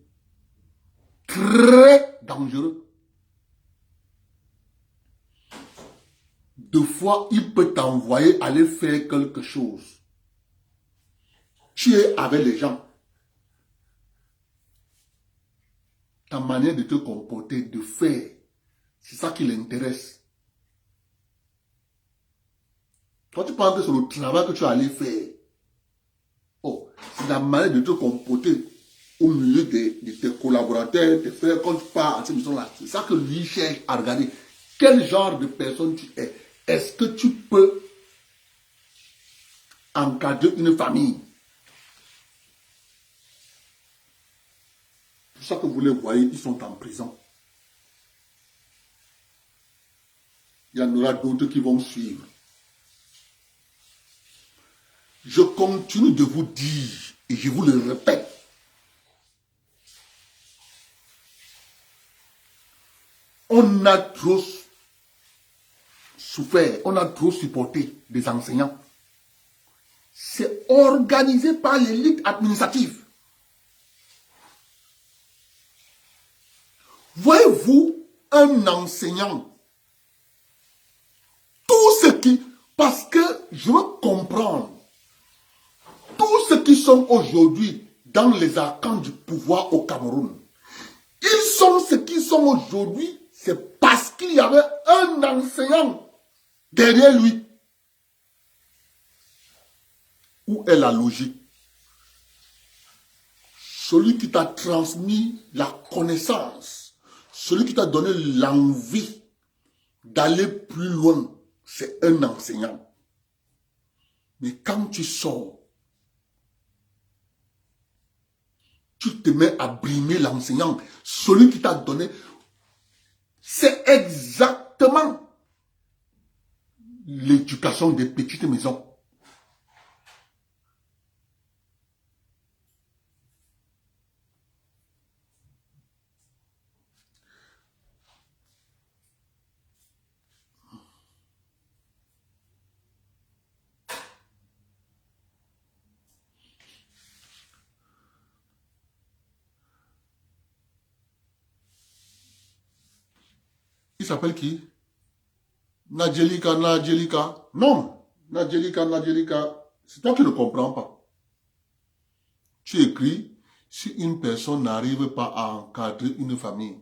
Très dangereux. Deux fois, il peut t'envoyer aller faire quelque chose. Tu es avec les gens. Ta manière de te comporter, de faire, c'est ça qui l'intéresse. Toi, tu penses que c'est le travail que tu as allé faire. Oh, c'est la manière de te comporter au milieu de tes collaborateurs, tes frères, quand tu pars à cette mission-là. C'est ça que lui cherche à regarder. Quel genre de personne tu es? Est-ce que tu peux encadrer une famille? C'est pour ça que vous les voyez, ils sont en prison. Il y en aura d'autres qui vont suivre. Je continue de vous dire, et je vous le répète, on a trop souffert, on a trop supporté des enseignants. C'est organisé par l'élite administrative. Voyez-vous un enseignant, tout ce qui, parce que je veux comprendre, tous ceux qui sont aujourd'hui dans les arcanes du pouvoir au Cameroun, ils sont ce qu'ils sont aujourd'hui, c'est parce qu'il y avait un enseignant derrière lui. Où est la logique? Celui qui t'a transmis la connaissance, celui qui t'a donné l'envie d'aller plus loin, c'est un enseignant. Mais quand tu sors, tu te mets à brimer l'enseignant, celui qui t'a donné, c'est exactement l'éducation des petites maisons. Il s'appelle qui? Nadjelika. Non, Nadjelika. C'est toi qui ne comprends pas. Tu écris, si une personne n'arrive pas à encadrer une famille,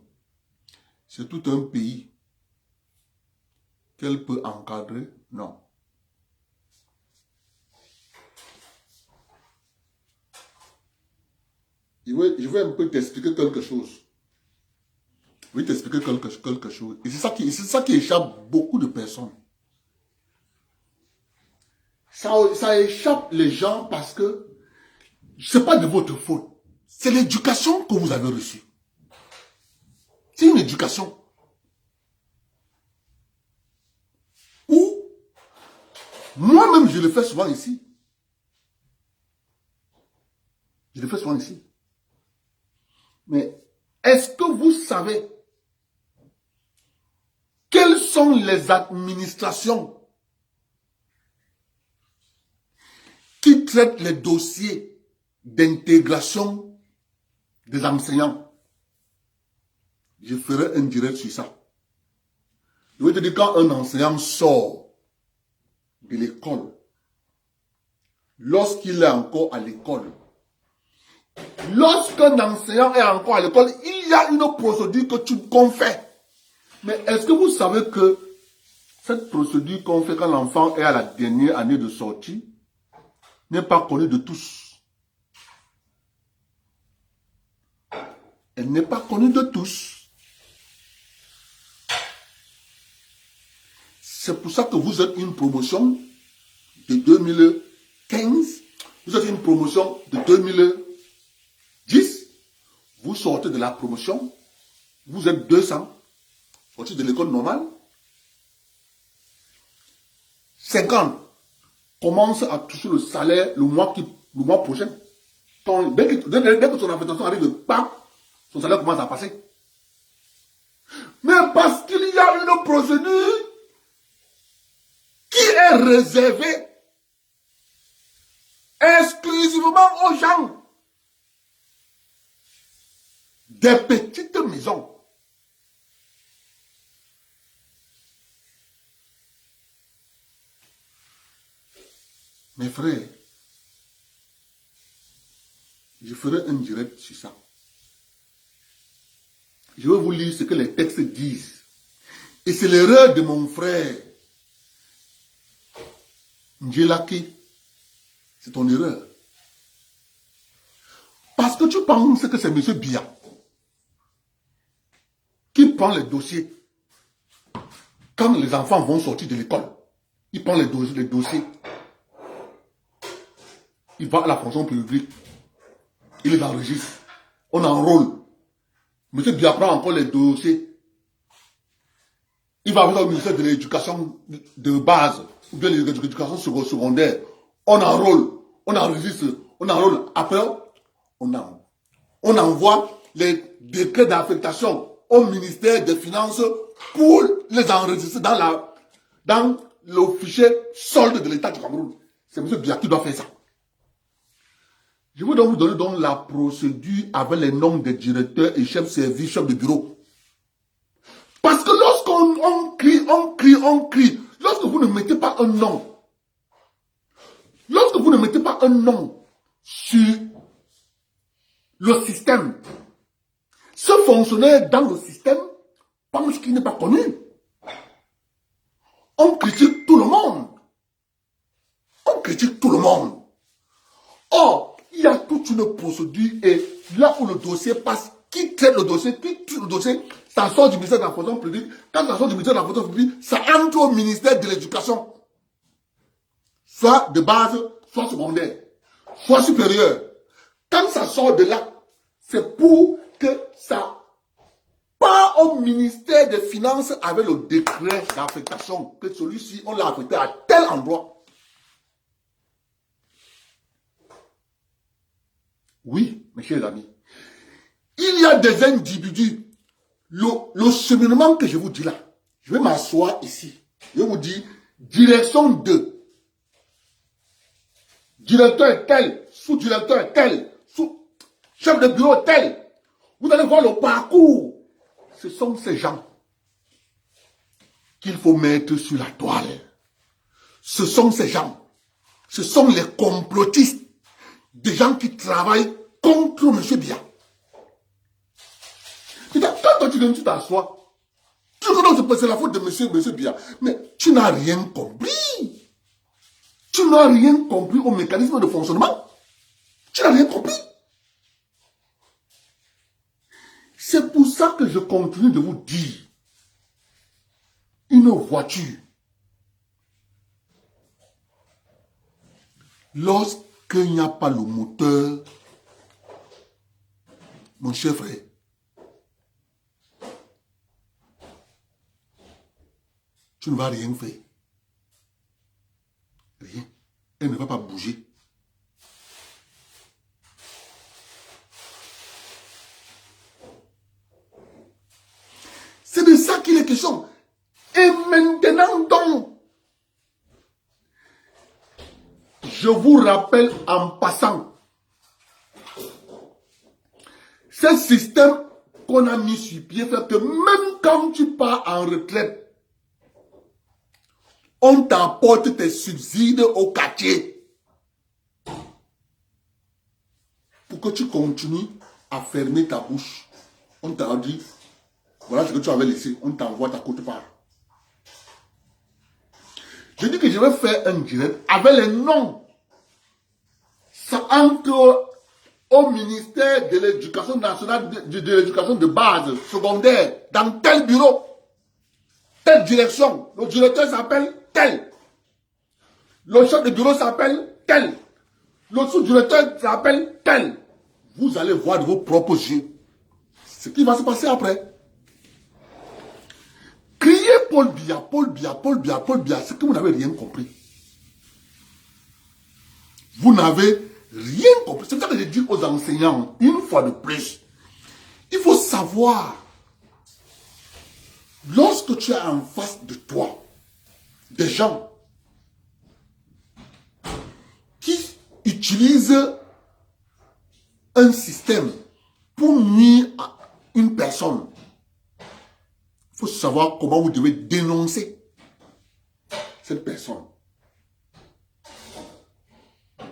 c'est tout un pays qu'elle peut encadrer? Non. Je vais un peu t'expliquer quelque chose. Je vais t'expliquer quelque chose. Et c'est ça qui échappe beaucoup de personnes. Ça échappe les gens parce que ce n'est pas de votre faute. C'est l'éducation que vous avez reçue. C'est une éducation où moi-même je le fais souvent ici. Je le fais souvent ici. Mais est-ce que vous savez quelles sont les administrations qui traitent les dossiers d'intégration des enseignants? Je ferai un direct sur ça. Je vais te dire, quand un enseignant sort de l'école, lorsqu'il est encore à l'école, lorsqu'un enseignant est encore à l'école, il y a une procédure qu'on fait. Mais est-ce que vous savez que cette procédure qu'on fait quand l'enfant est à la dernière année de sortie n'est pas connue de tous? Elle n'est pas connue de tous. C'est pour ça que vous êtes une promotion de 2015, vous êtes une promotion de 2010, vous sortez de la promotion, vous êtes 200, sortis de l'école normale. 50 commence à toucher le salaire le mois prochain. Dès que son affectation arrive, son salaire commence à passer. Mais parce qu'il y a une procédure qui est réservée exclusivement aux gens des petites maisons. Mes frères, je ferai un direct sur ça. Je vais vous lire ce que les textes disent. Et c'est l'erreur de mon frère Ndjelaki. C'est ton erreur. Parce que tu penses que c'est M. Biya qui prend les dossiers. Quand les enfants vont sortir de l'école, il prend les dossiers. Il va à la fonction publique. Il les enregistre. On enrôle. M. Biya prend encore les dossiers. Il va au ministère de l'éducation de base ou de l'éducation secondaire. On enrôle, on enregistre, on enrôle. Après, on envoie les décrets d'affectation au ministère des Finances pour les enregistrer dans le fichier solde de l'État du Cameroun. C'est M. Biya qui doit faire ça. Je vais donc vous donner donc la procédure avec les noms des directeurs et chefs de service, chefs de bureau. Parce que lorsqu'on crie, lorsque vous ne mettez pas un nom, sur le système, ce fonctionnaire dans le système pense qu'il n'est pas connu. On critique tout le monde. Or, il y a toute une procédure et là où le dossier passe, qui traite le dossier, ça sort du ministère de la fonction publique. Quand ça sort du ministère de la fonction publique, ça entre au ministère de l'Éducation. Soit de base, soit secondaire, soit supérieur. Quand ça sort de là, c'est pour que ça part au ministère des Finances avec le décret d'affectation, que celui-ci, on l'a affecté à tel endroit. Oui, mes chers amis, il y a des individus, le cheminement que je vous dis là, je vais m'asseoir ici, je vous dis, direction 2, directeur tel, sous-directeur tel, chef de bureau tel, vous allez voir le parcours. Ce sont ces gens qu'il faut mettre sur la toile. Ce sont ces gens, ce sont les complotistes, des gens qui travaillent contre M. Biya. Quand tu viens, tu t'assois, tu reconnais que c'est la faute de M. Biya, mais tu n'as rien compris. Tu n'as rien compris au mécanisme de fonctionnement. Tu n'as rien compris. C'est pour ça que je continue de vous dire, une voiture, lorsqu'il n'y a pas le moteur, mon cher frère, tu ne vas rien faire. Rien. Elle ne va pas bouger. C'est de ça qu'il est question. Et maintenant donc, je vous rappelle en passant, ce système qu'on a mis sur pied fait que même quand tu pars en retraite, on t'apporte tes subsides au quartier pour que tu continues à fermer ta bouche. On t'a dit, voilà ce que tu avais laissé, on t'envoie ta quote-part. Je dis que je vais faire un direct avec les noms. Ça entre au ministère de l'Éducation nationale, de l'éducation de base, secondaire, dans tel bureau, telle direction. Le directeur s'appelle tel. Le chef de bureau s'appelle tel. Le sous-directeur s'appelle tel. Vous allez voir de vos propres yeux ce qui va se passer après. Criez Paul Biya, Paul Biya, Paul Biya, Paul Biya, c'est que vous n'avez rien compris. Vous n'avez rien compris. C'est ça que je dis aux enseignants, une fois de plus. Il faut savoir, lorsque tu as en face de toi des gens qui utilisent un système pour nuire à une personne, il faut savoir comment vous devez dénoncer cette personne. Il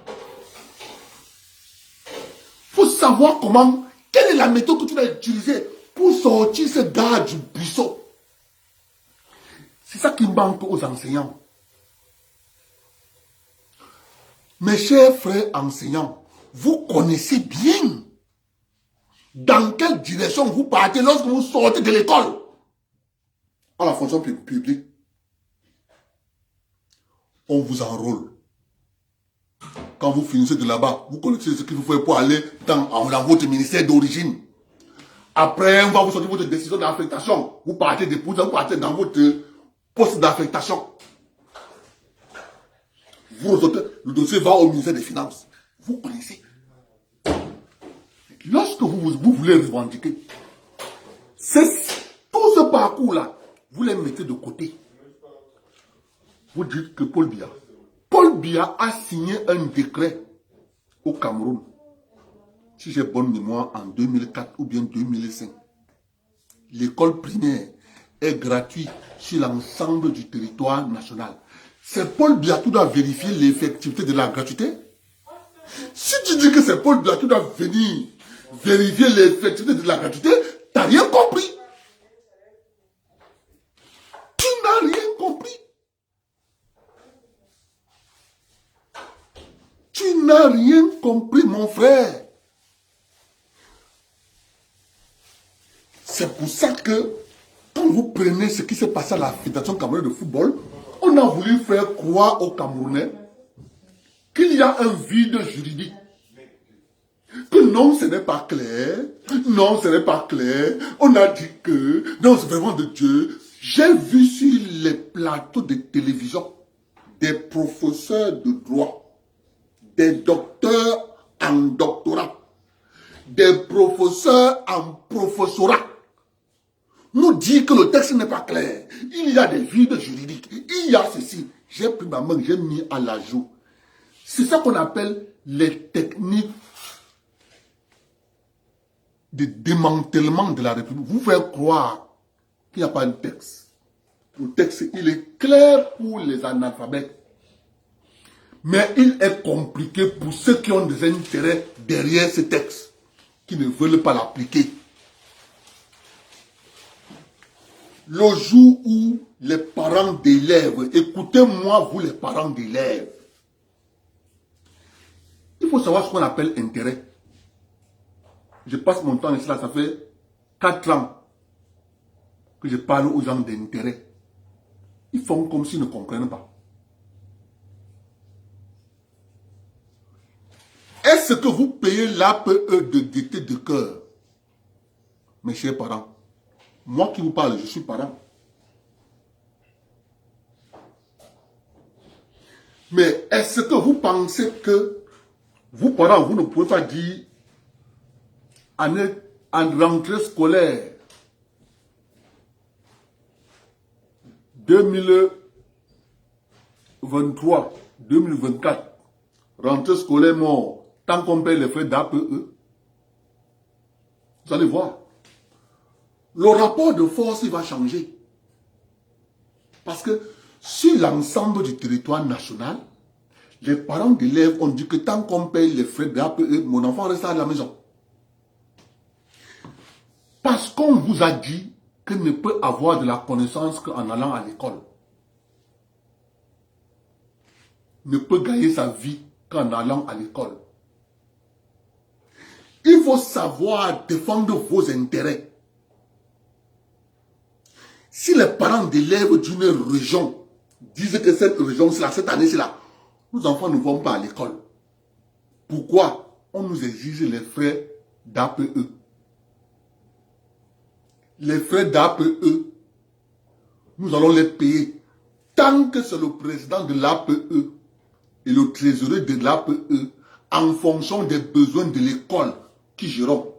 faut savoir comment, quelle est la méthode que tu vas utiliser pour sortir ce gars du buisson. C'est ça qui manque aux enseignants. Mes chers frères enseignants, vous connaissez bien dans quelle direction vous partez lorsque vous sortez de l'école à la fonction publique. On vous enrôle. Quand vous finissez de là-bas, vous connaissez ce qu'il vous faut pour aller dans votre ministère d'origine. Après, on va vous sortir votre décision d'affectation. Vous partez vous partez dans votre poste d'affectation. Le dossier va au ministère des Finances. Vous connaissez. Lorsque vous voulez revendiquer, c'est tout ce parcours-là vous les mettez de côté. Vous dites que Paul Biya a signé un décret au Cameroun, si j'ai bonne mémoire, en 2004 ou bien 2005. L'école primaire est gratuite sur l'ensemble du territoire national. C'est Paul Biya qui doit vérifier l'effectivité de la gratuité. Si tu dis que c'est Paul Biya qui doit venir vérifier l'effectivité de la gratuité, tu n'as rien compris. Tu n'as rien compris. Tu n'as rien compris, mon frère. C'est pour ça que, quand vous prenez ce qui s'est passé à la Fédération camerounaise de football, on a voulu faire croire aux Camerounais qu'il y a un vide juridique. Que non, ce n'est pas clair. Non, ce n'est pas clair. On a dit que, non, c'est vraiment de Dieu. J'ai vu sur les plateaux de télévision des professeurs de droit, des docteurs en doctorat, des professeurs en professorat, nous dire que le texte n'est pas clair. Il y a des vides juridiques. Il y a ceci. J'ai pris ma main, j'ai mis à la joue. C'est ça qu'on appelle les techniques de démantèlement de la République. Vous faites croire qu'il n'y a pas de texte. Le texte, il est clair pour les analphabètes. Mais il est compliqué pour ceux qui ont des intérêts derrière ce texte, qui ne veulent pas l'appliquer. Le jour où les parents d'élèves, écoutez-moi vous les parents d'élèves, il faut savoir ce qu'on appelle intérêt. Je passe mon temps ici, là, ça fait 4 ans que je parle aux gens d'intérêt. Ils font comme s'ils ne comprennent pas. Est-ce que vous payez l'APE de gaieté de cœur, mes chers parents? Moi qui vous parle, je suis parent. Mais est-ce que vous pensez que vous, parents, vous ne pouvez pas dire en rentrée scolaire 2023, 2024, rentrée scolaire mort, tant qu'on paye les frais d'APE, vous allez voir. Le rapport de force, il va changer. Parce que sur l'ensemble du territoire national, les parents d'élèves ont dit que tant qu'on paye les frais d'APE, mon enfant reste à la maison. Parce qu'on vous a dit qu'il ne peut avoir de la connaissance qu'en allant à l'école. Ne peut gagner sa vie qu'en allant à l'école. Il faut savoir défendre vos intérêts. Si les parents d'élèves d'une région disent que cette région, c'est là, cette année, c'est là, nos enfants ne vont pas à l'école. Pourquoi? On nous exige les frais d'APE. Les frais d'APE, nous allons les payer. Tant que c'est le président de l'APE et le trésorier de l'APE, en fonction des besoins de l'école, qui géreront.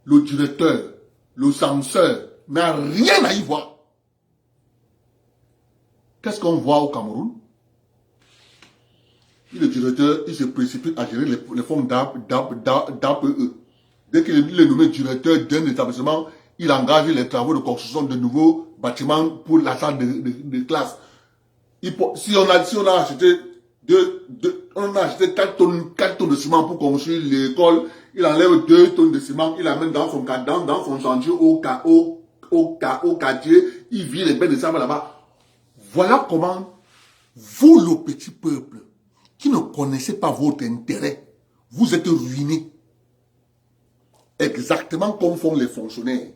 Le directeur, le censeur, n'a rien à y voir. Qu'est-ce qu'on voit au Cameroun? Le directeur, il se précipite à gérer les fonds d'APE. Dès qu'il est nommé directeur d'un établissement, il engage les travaux de construction de nouveaux bâtiments pour la salle de classe. Si on a acheté on a acheté 4 tonnes de ciment pour construire l'école, il enlève 2 tonnes de ciment, il amène dans son chantier au quartier, il vit les bains de sable là-bas. Voilà comment vous, le petit peuple, qui ne connaissez pas votre intérêt, vous êtes ruinés. Exactement comme font les fonctionnaires.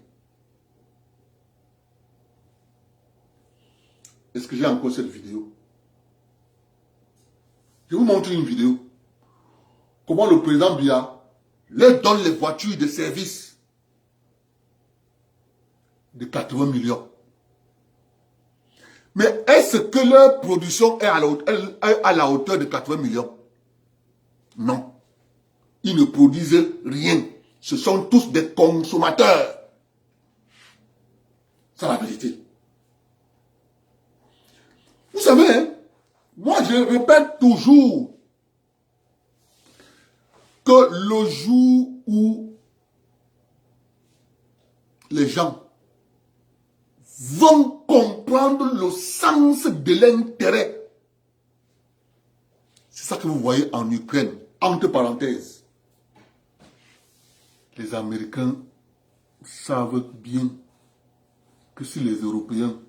Est-ce que j'ai encore cette vidéo? Je vais vous montrer une vidéo. Comment le président Biya leur donne les voitures de service de 80 millions. Mais est-ce que leur production est à la hauteur de 80 millions? Non. Ils ne produisent rien. Ce sont tous des consommateurs. C'est la vérité. Vous savez, hein, moi je répète toujours que le jour où les gens vont comprendre le sens de l'intérêt, c'est ça que vous voyez en Ukraine, entre parenthèses. Les Américains savent bien que si les Européens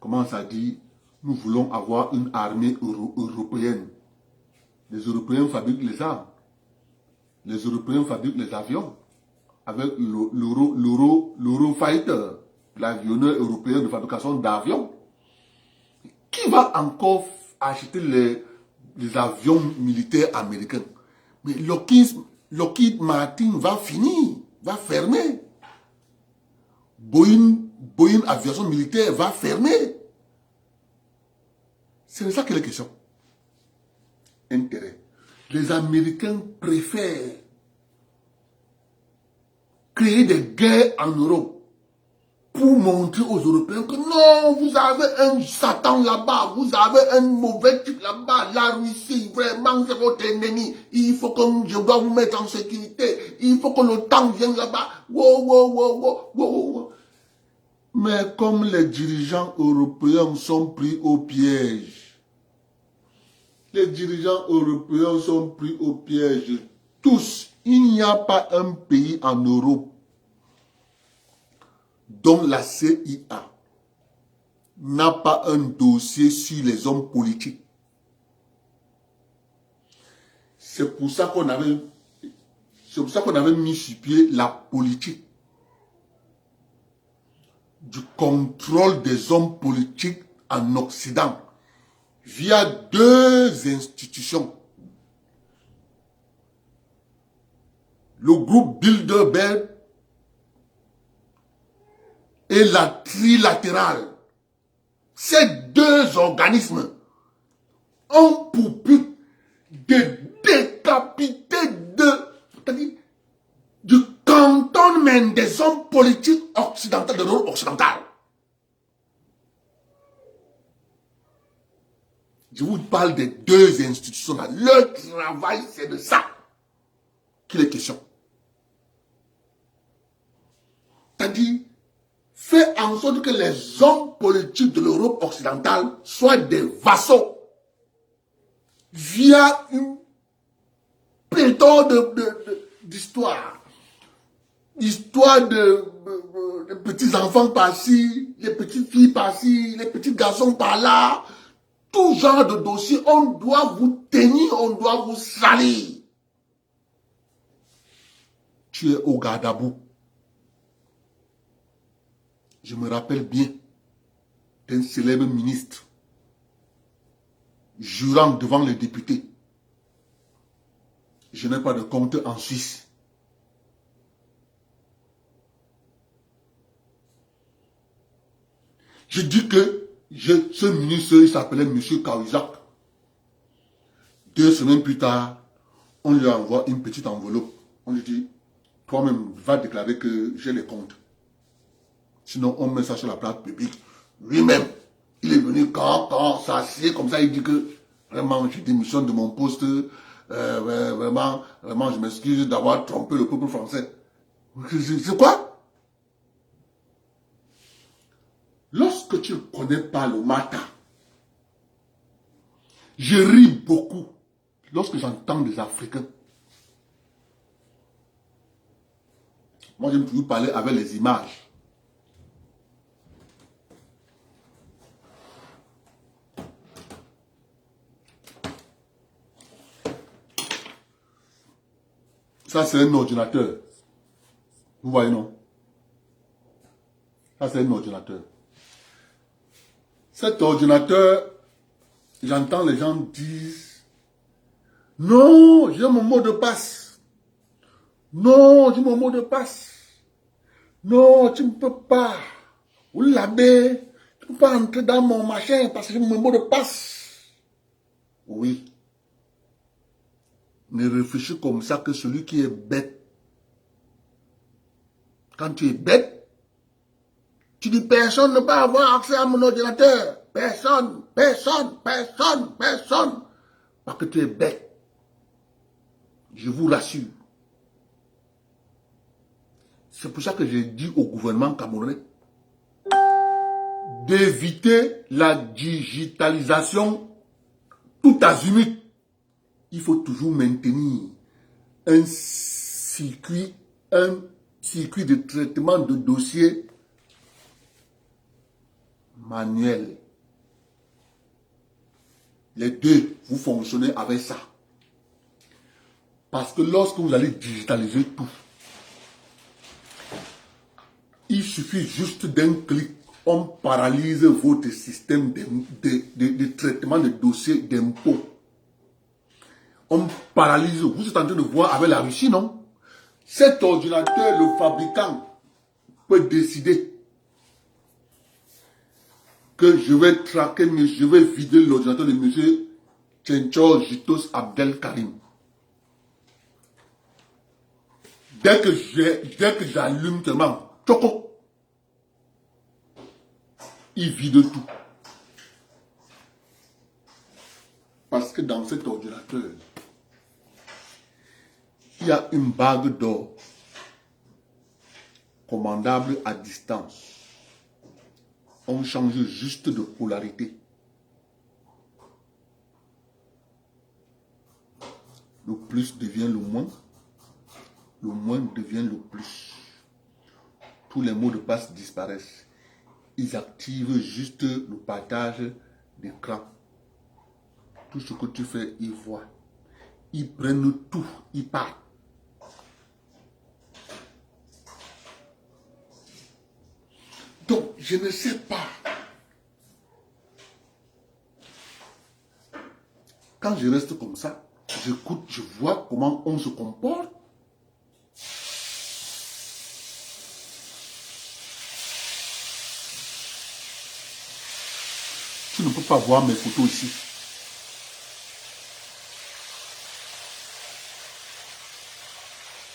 commencent à dire nous voulons avoir une armée européenne, les Européens fabriquent les armes, les Européens fabriquent les avions avec l'Eurofighter, l'avionneur européen de fabrication d'avions. Qui va encore acheter les avions militaires américains? Mais Lockheed Martin va finir, va fermer. Boeing Aviation Militaire va fermer. C'est de ça qu'il est question. Intérêt. Les Américains préfèrent créer des guerres en Europe pour montrer aux Européens que non, vous avez un Satan là-bas, vous avez un mauvais type là-bas, la Russie, vraiment c'est votre ennemi, il faut que je dois vous mettre en sécurité, il faut que l'OTAN vienne là-bas, wow. Mais comme les dirigeants européens sont pris au piège, tous, il n'y a pas un pays en Europe dont la CIA n'a pas un dossier sur les hommes politiques. C'est pour ça qu'on avait mis sur pied la politique du contrôle des hommes politiques en Occident via deux institutions. Le groupe Bilderberg et la trilatérale. Ces deux organismes ont pour but de décapiter du cantonnement des hommes politiques occidentaux, de l'Europe occidentale. Je vous parle des deux institutions-là. Leur travail, c'est de ça qu'il est question. C'est-à-dire, fait en sorte que les hommes politiques de l'Europe occidentale soient des vassaux via une pléthore d'histoires. Histoire de petits enfants par-ci, les petites filles par-ci, les petits garçons par-là. Tout genre de dossier, on doit vous tenir, on doit vous salir. Tu es au Gadabou. Je me rappelle bien d'un célèbre ministre jurant devant les députés. Je n'ai pas de compte en Suisse. Je dis que ce ministre, il s'appelait M. Cahuzac. 2 semaines plus tard, on lui envoie une petite enveloppe. On lui dit, toi-même, va déclarer que j'ai les comptes. Sinon, on met ça sur la place publique. Lui-même, il est venu quand s'assied comme ça, il dit que vraiment, je démissionne de mon poste. Vraiment, je m'excuse d'avoir trompé le peuple français. C'est quoi? Lorsque tu ne connais pas le matin, je ris beaucoup lorsque j'entends des Africains. Moi, j'aime toujours parler avec les images. Ça, c'est un ordinateur. Vous voyez, non? Ça, c'est un ordinateur. Cet ordinateur, j'entends les gens dire, non, j'ai mon mot de passe. Non, j'ai mon mot de passe. Non, tu ne peux pas. Vous l'avez, tu ne peux pas entrer dans mon machin parce que j'ai mon mot de passe. Oui. Ne réfléchis comme ça que celui qui est bête. Quand tu es bête, Tu dis personne ne peut avoir accès à mon ordinateur. Personne, personne, personne, personne. Parce que tu es bête. Je vous rassure. C'est pour ça que j'ai dit au gouvernement camerounais d'éviter la digitalisation tout azimut. Il faut toujours maintenir un circuit de traitement de dossiers manuel. Les deux, vous fonctionnez avec ça. Parce que lorsque vous allez digitaliser tout, il suffit juste d'un clic, on paralyse votre système de traitement de dossiers d'impôts. On paralyse. Vous êtes en train de voir avec la Russie, non? Cet ordinateur, le fabricant peut décider que je vais traquer, je vais vider l'ordinateur de M. Tchenchor Jitos Abdel Karim. Dès que j'allume tellement, choco, il vide tout. Parce que dans cet ordinateur, il y a une bague d'or commandable à distance. On change juste de polarité. Le plus devient le moins devient le plus. Tous les mots de passe disparaissent. Ils activent juste le partage d'écran. Tout ce que tu fais, ils voient. Ils prennent tout, ils partent. Donc, je ne sais pas. Quand je reste comme ça, j'écoute, je vois comment on se comporte. Tu ne peux pas voir mes photos ici.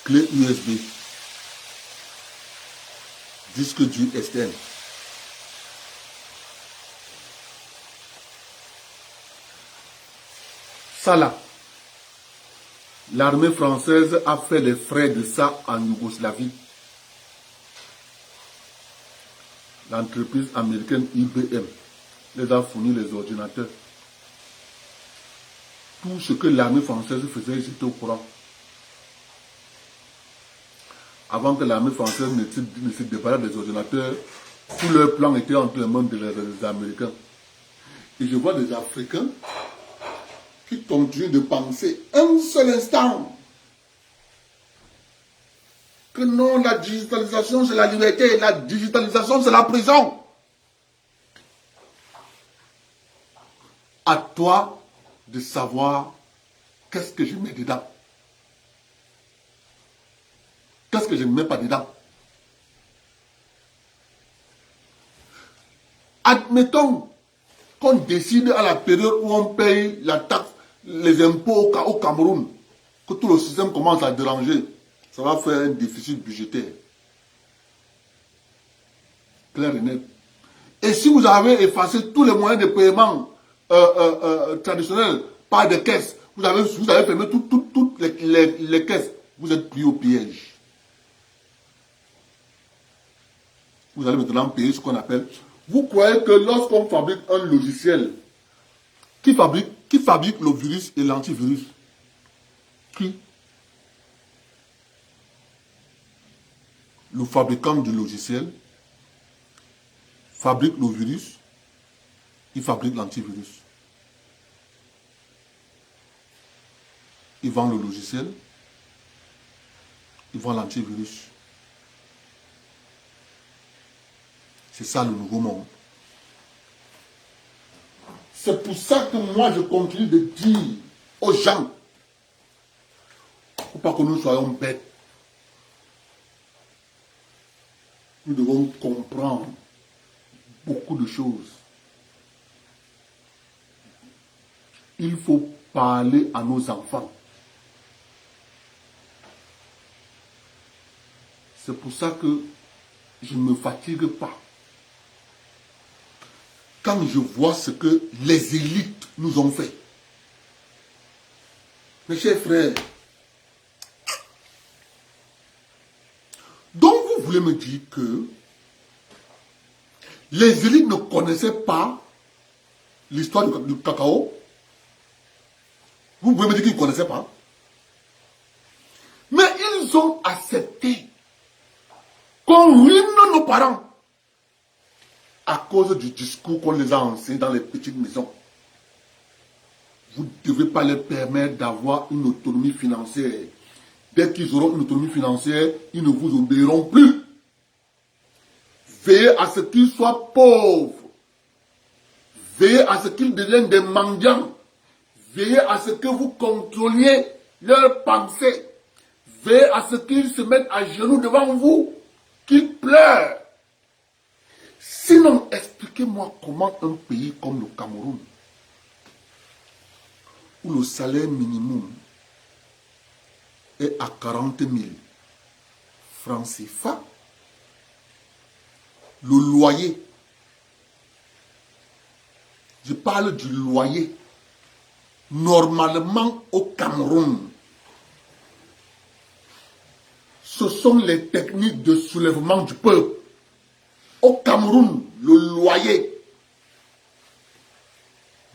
Clé USB. Disque dur externe. Ça là, l'armée française a fait les frais de ça en Yougoslavie. L'entreprise américaine IBM les a fourni les ordinateurs. Tout ce que l'armée française faisait, j'étais au courant. Avant que l'armée française ne se débarrasse des ordinateurs, tout leur plan était entre les mains des Américains. Et je vois des Africains qui continuent de penser un seul instant que non, la digitalisation c'est la liberté, la digitalisation c'est la prison. À toi de savoir qu'est-ce que je mets dedans. Qu'est-ce que je ne mets pas dedans? Admettons qu'on décide à la période où on paye la taxe, les impôts au Cameroun, que tout le système commence à déranger, ça va faire un déficit budgétaire. Clair et net. Et si vous avez effacé tous les moyens de paiement traditionnels par des caisses, vous avez fermé toutes les caisses, vous êtes pris au piège. Vous allez maintenant payer ce qu'on appelle. Vous croyez que lorsqu'on fabrique un logiciel, qui fabrique le virus et l'antivirus? Qui? Le fabricant du logiciel fabrique le virus, il fabrique l'antivirus. Il vend le logiciel, il vend l'antivirus. C'est ça le nouveau monde. C'est pour ça que moi je continue de dire aux gens, faut pas que nous soyons bêtes. Nous devons comprendre beaucoup de choses. Il faut parler à nos enfants. C'est pour ça que je ne me fatigue pas quand je vois ce que les élites nous ont fait, mes chers frères, donc vous voulez me dire que les élites ne connaissaient pas l'histoire du cacao? Vous pouvez me dire qu'ils ne connaissaient pas? Mais ils ont accepté qu'on ruine nos parents à cause du discours qu'on les a enseignés dans les petites maisons. Vous ne devez pas leur permettre d'avoir une autonomie financière. Dès qu'ils auront une autonomie financière, ils ne vous obéiront plus. Veillez à ce qu'ils soient pauvres. Veillez à ce qu'ils deviennent des mendiants. Veillez à ce que vous contrôliez leurs pensées. Veillez à ce qu'ils se mettent à genoux devant vous, qu'ils pleurent. Sinon, expliquez-moi comment un pays comme le Cameroun, où le salaire minimum est à 40 000 francs CFA, le loyer, je parle du loyer, normalement au Cameroun, ce sont les techniques de soulèvement du peuple. Au Cameroun, le loyer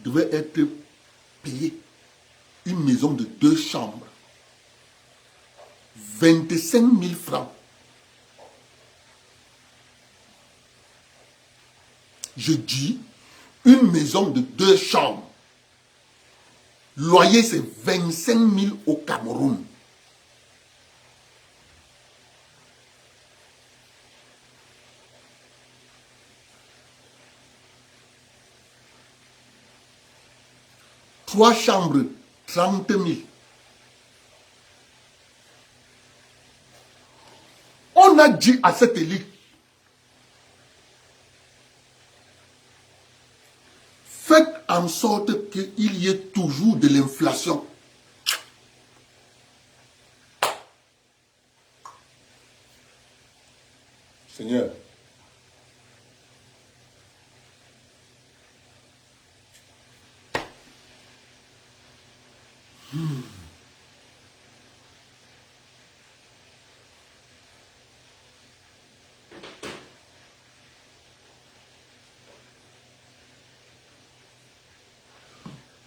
devait être payé. Une maison de 2 chambres, 25 000 francs. Je dis, une maison de 2 chambres. Loyer, c'est 25 000 au Cameroun. Trois chambres, 30 000. On a dit à cette élite, faites en sorte qu'il y ait toujours de l'inflation. Seigneur,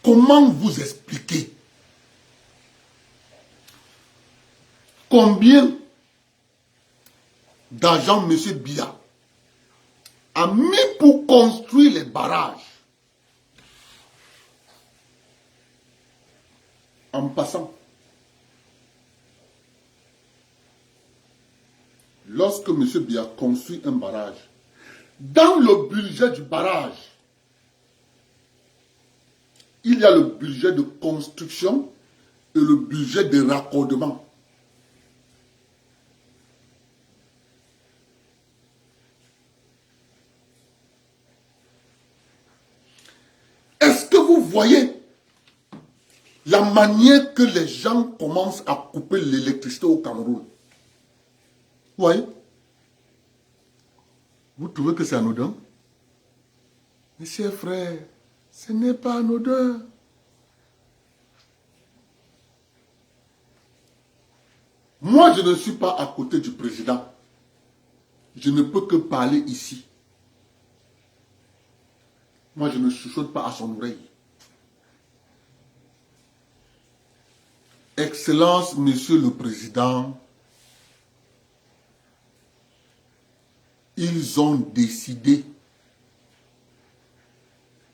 comment vous expliquer combien d'argent M. Biya a mis pour construire les barrages? En passant, lorsque M. Biya construit un barrage, dans le budget du barrage, il y a le budget de construction et le budget de raccordement. Est-ce que vous voyez la manière que les gens commencent à couper l'électricité au Cameroun? Vous voyez? Vous trouvez que c'est anodin? Mes chers frères, ce n'est pas anodin. Moi, je ne suis pas à côté du président. Je ne peux que parler ici. Moi, je ne chuchote pas à son oreille. Excellence, Monsieur le Président, ils ont décidé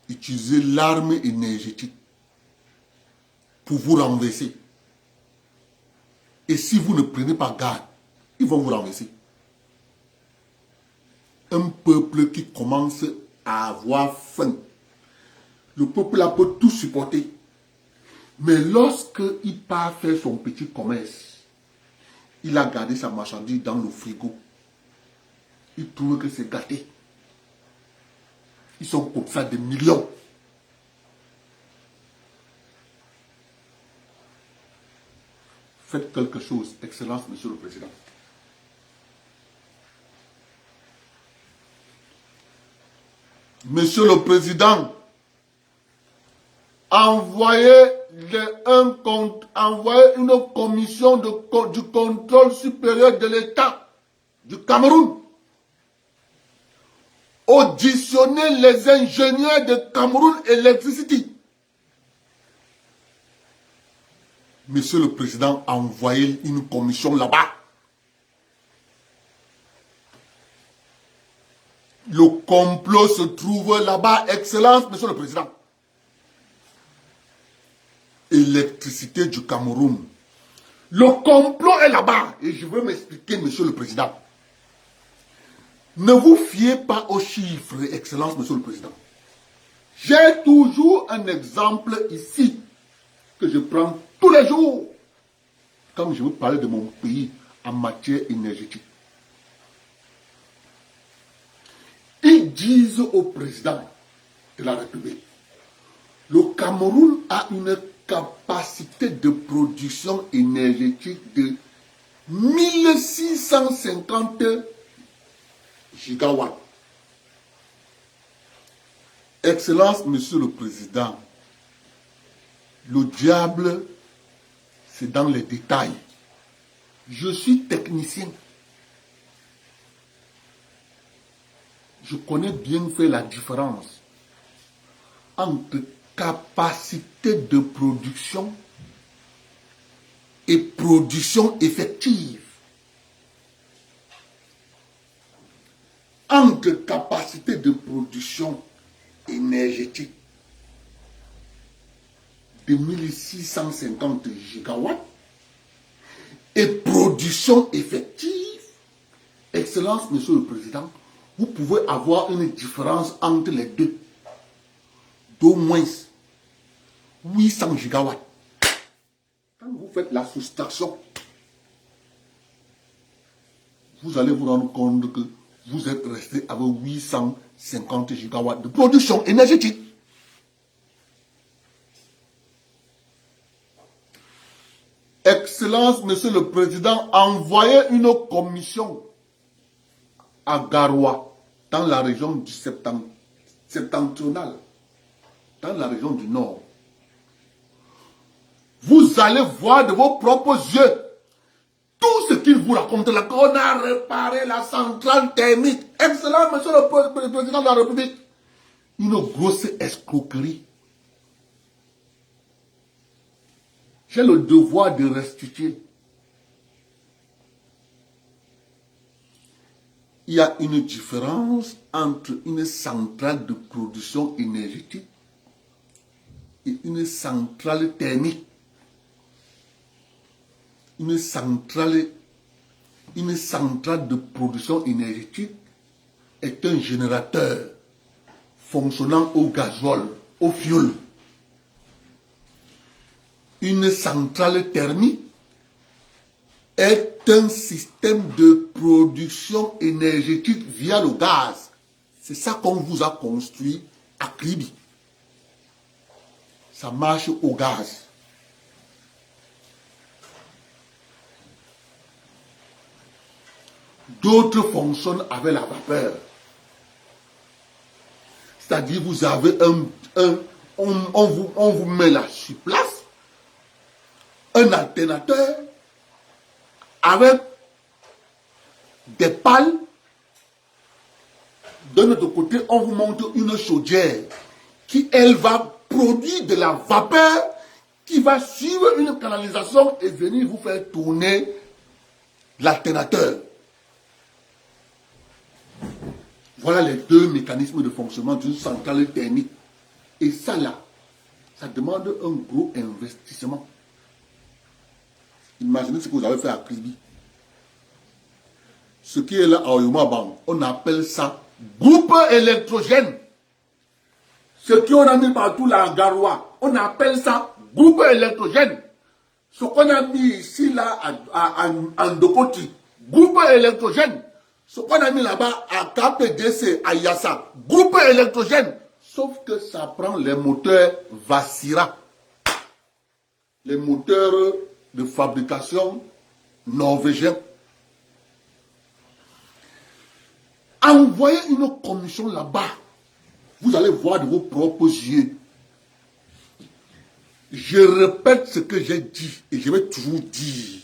d'utiliser l'arme énergétique pour vous renverser. Et si vous ne prenez pas garde, ils vont vous renverser. Un peuple qui commence à avoir faim. Le peuple là peut tout supporter. Mais lorsqu'il part faire son petit commerce, il a gardé sa marchandise dans le frigo. Il trouve que c'est gâté. Ils sont comme ça des millions. Faites quelque chose, Excellence, Monsieur le Président. Monsieur le Président, envoyez une commission du contrôle supérieur de l'État du Cameroun. Auditionnez les ingénieurs de Cameroun Electricity. Monsieur le Président, envoyez une commission là-bas. Le complot se trouve là-bas. Excellence, Monsieur le Président. Électricité du Cameroun. Le complot est là-bas. Et je veux m'expliquer, Monsieur le Président. Ne vous fiez pas aux chiffres, Excellence, Monsieur le Président. J'ai toujours un exemple ici que je prends tous les jours quand je veux parler de mon pays en matière énergétique. Ils disent au président de la République, le Cameroun a une capacité de production énergétique de 1650 gigawatts. Excellence, Monsieur le Président, le diable, c'est dans les détails. Je suis technicien. Je connais bien fait la différence entre capacité de production et production effective. Entre capacité de production énergétique de 1650 gigawatts et production effective, Excellence, Monsieur le Président, vous pouvez avoir une différence entre les deux d'au moins 800 gigawatts. Quand vous faites la soustraction, vous allez vous rendre compte que vous êtes resté avec 850 gigawatts de production énergétique. Excellence, Monsieur le Président, envoyez une commission à Garoua, dans la région du septentrional, dans la région du Nord. Vous allez voir de vos propres yeux tout ce qu'il vous raconte là, qu'on a réparé la centrale thermique. Excellent, Monsieur le Président de la République. Une grosse escroquerie. J'ai le devoir de restituer. Il y a une différence entre une centrale de production énergétique et une centrale thermique. Une centrale de production énergétique est un générateur fonctionnant au gazole, au fioul. Une centrale thermique est un système de production énergétique via le gaz. C'est ça qu'on vous a construit à Kribi. Ça marche au gaz. D'autres fonctionnent avec la vapeur. C'est-à-dire, vous avez on vous met là sur place, un alternateur avec des pales. De notre côté, on vous montre une chaudière qui, elle, va produire de la vapeur qui va suivre une canalisation et venir vous faire tourner l'alternateur. Voilà les deux mécanismes de fonctionnement d'une centrale thermique. Et ça là, ça demande un gros investissement. Imaginez ce que vous avez fait à Kribi. Ce qui est là à Oyumaban, on appelle ça groupe électrogène. Ce qu'on a mis partout là en Garoua, on appelle ça groupe électrogène. Ce qu'on a mis ici là en Dokoti, groupe électrogène. Ce qu'on a mis là-bas à KPDC, à Yassa, groupe électrogène. Sauf que ça prend les moteurs Vassira. Les moteurs de fabrication norvégiens. Envoyez une commission là-bas. Vous allez voir de vos propres yeux. Je répète ce que j'ai dit et je vais toujours dire.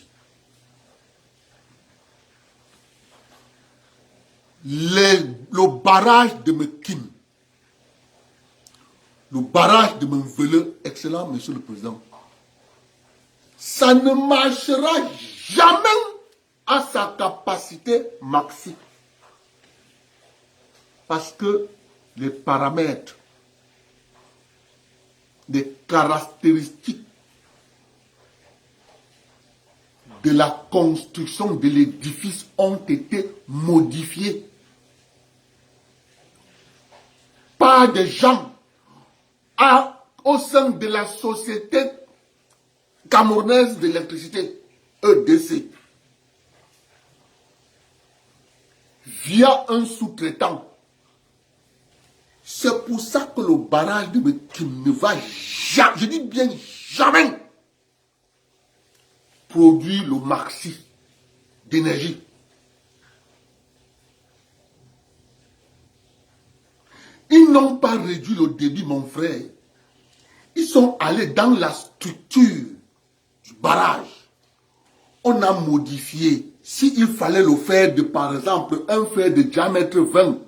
Le barrage de Mekim, le barrage de Menvele, excellent monsieur le président, ça ne marchera jamais à sa capacité maximale. Parce que les paramètres, les caractéristiques de la construction de l'édifice ont été modifiés par des gens au sein de la société camerounaise d'électricité, EDC, via un sous-traitant. C'est pour ça que le barrage de Mekim ne va jamais, je dis bien jamais, produire le maxi d'énergie. Ils n'ont pas réduit le débit, mon frère. Ils sont allés dans la structure du barrage. On a modifié. S'il fallait le faire de, par exemple, un fer de diamètre 20,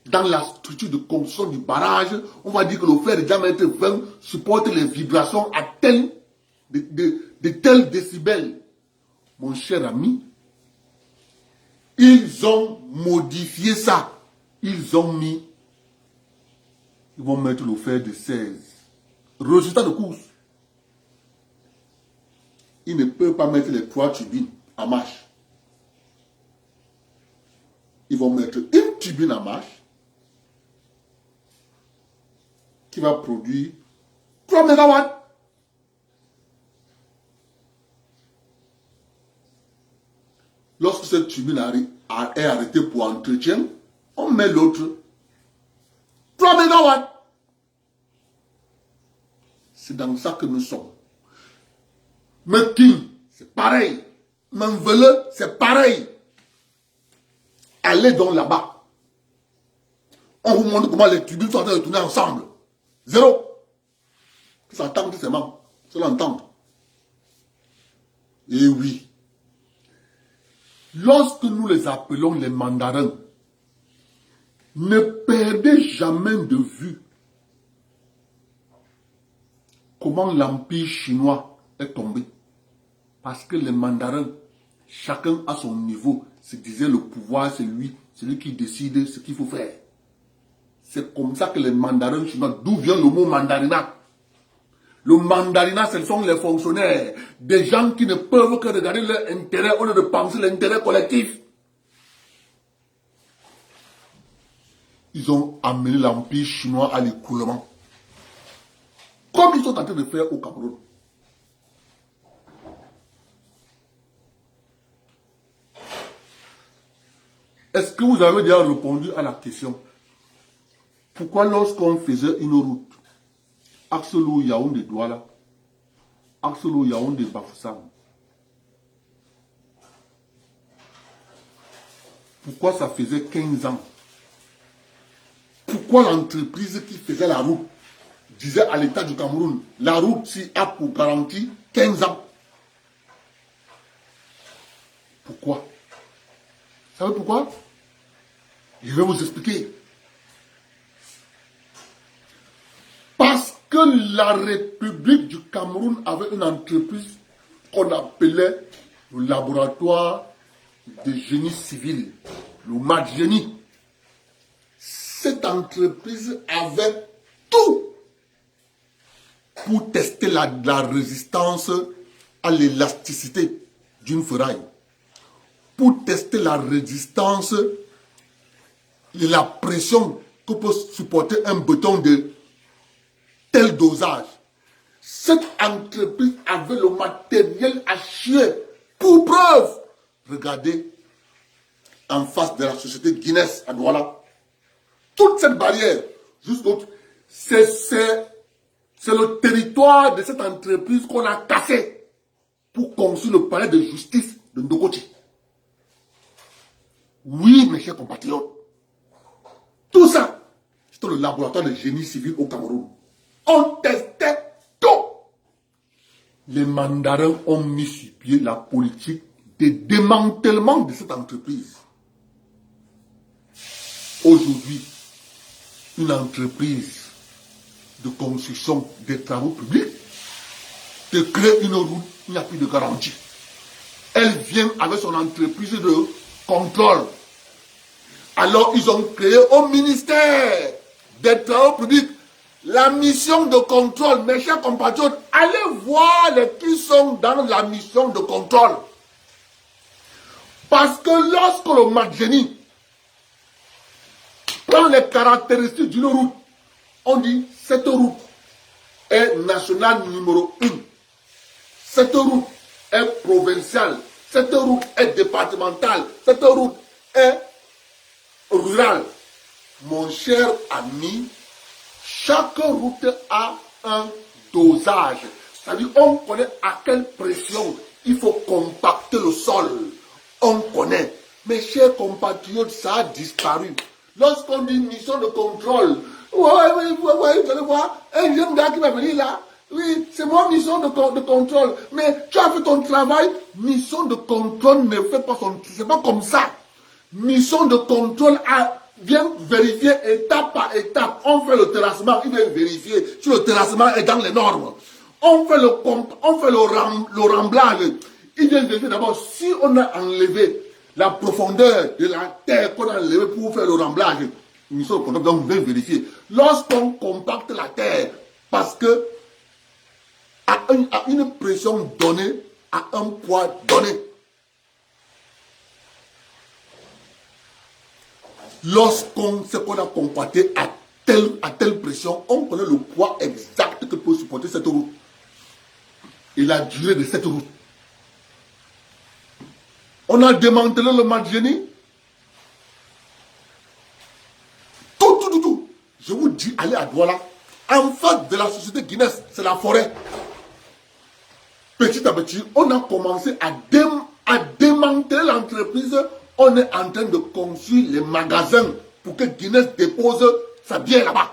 dans la structure de construction du barrage, on va dire que le fer de diamètre 20 supporte les vibrations à de tels décibels. Mon cher ami, ils ont modifié ça. Ils vont mettre le fer de 16. Résultat de course. Ils ne peuvent pas mettre les 3 turbines en marche. Ils vont mettre une turbine en marche qui va produire 3 MW. Lorsque cette turbine est arrêtée pour entretien, on met l'autre 3 MW. C'est dans ça que nous sommes. Mekim, c'est pareil. Menvele, c'est pareil. Allez donc là-bas. On vous montre comment les turbines sont en train de tourner ensemble. Zéro. Ils s'entendent seulement. Ils l'entendent. Et oui. Lorsque nous les appelons les mandarins, ne perdez jamais de vue comment l'empire chinois est tombé. Parce que les mandarins, chacun à son niveau, se disait le pouvoir, c'est lui, celui qui décide ce qu'il faut faire. C'est comme ça que les mandarins chinois, d'où vient le mot mandarinat? Le mandarinat, ce sont les fonctionnaires, des gens qui ne peuvent que regarder leur intérêt au lieu de penser l'intérêt collectif. Ils ont amené l'empire chinois à l'écoulement. Comme ils sont en train de faire au Cameroun. Est-ce que vous avez déjà répondu à la question? Pourquoi lorsqu'on faisait une route, Axelou Yaoundé Douala, Axelou Yaoundé Bafoussam, pourquoi ça faisait 15 ans? Pourquoi l'entreprise qui faisait la route disait à l'État du Cameroun, la route s'y a pour garantie 15 ans? Pourquoi? Vous savez pourquoi? Je vais vous expliquer. Parce que la République du Cameroun avait une entreprise qu'on appelait le laboratoire de génie civil, le MADGENI. Cette entreprise avait tout pour tester la résistance à l'élasticité d'une ferraille, pour tester la résistance et la pression que peut supporter un béton de tel dosage. Cette entreprise avait le matériel à chier. Pour preuve, regardez en face de la société Guinness à Douala. Toute cette barrière, juste l'autre, c'est le territoire de cette entreprise qu'on a cassé pour construire le palais de justice de Ndokoti. Oui, mes chers compatriotes, tout ça, c'est le laboratoire de génie civil au Cameroun. On testait tout. Les mandarins ont mis sur pied la politique de démantèlement de cette entreprise. Aujourd'hui, une entreprise de construction des travaux publics te crée une route, il n'y a plus de garantie. Elle vient avec son entreprise de contrôle. Alors, ils ont créé au ministère des Travaux publics la mission de contrôle. Mes chers compatriotes, allez voir les qui sont dans la mission de contrôle. Parce que lorsque le Madjeni prend les caractéristiques d'une route, on dit cette route est nationale numéro 1. Cette route est provinciale. Cette route est départementale. Cette route est rurale. Mon cher ami, chaque route a un dosage. C'est-à-dire, on connaît à quelle pression il faut compacter le sol. On connaît. Mes chers compatriotes, ça a disparu. Lorsqu'on dit mission de contrôle, vous allez voir, un jeune gars qui va venir là, oui, c'est moi mission de contrôle. Mais tu as fait ton travail, mission de contrôle ne fait pas son... C'est pas comme ça. Mission de contrôle vient vérifier étape par étape. On fait le terrassement, il vient vérifier si le terrassement est dans les normes. On fait le remblage. Il vient vérifier d'abord si on a enlevé la profondeur de la terre qu'on a enlevée pour faire le remblage. Mission de contrôle, donc on vient vérifier. Lorsqu'on compacte la terre, parce que à une pression donnée, à un poids donné. Lorsqu'on sait qu'on a compacté à telle pression, on connaît le poids exact que peut supporter cette route. Et la durée de cette route. On a démantelé le Madjeni. Tout. Je vous dis, allez à Douala. En face de la société Guinness, c'est la forêt. Petit à petit, on a commencé à démanteler l'entreprise. On est en train de construire les magasins pour que Guinness dépose sa bière là-bas.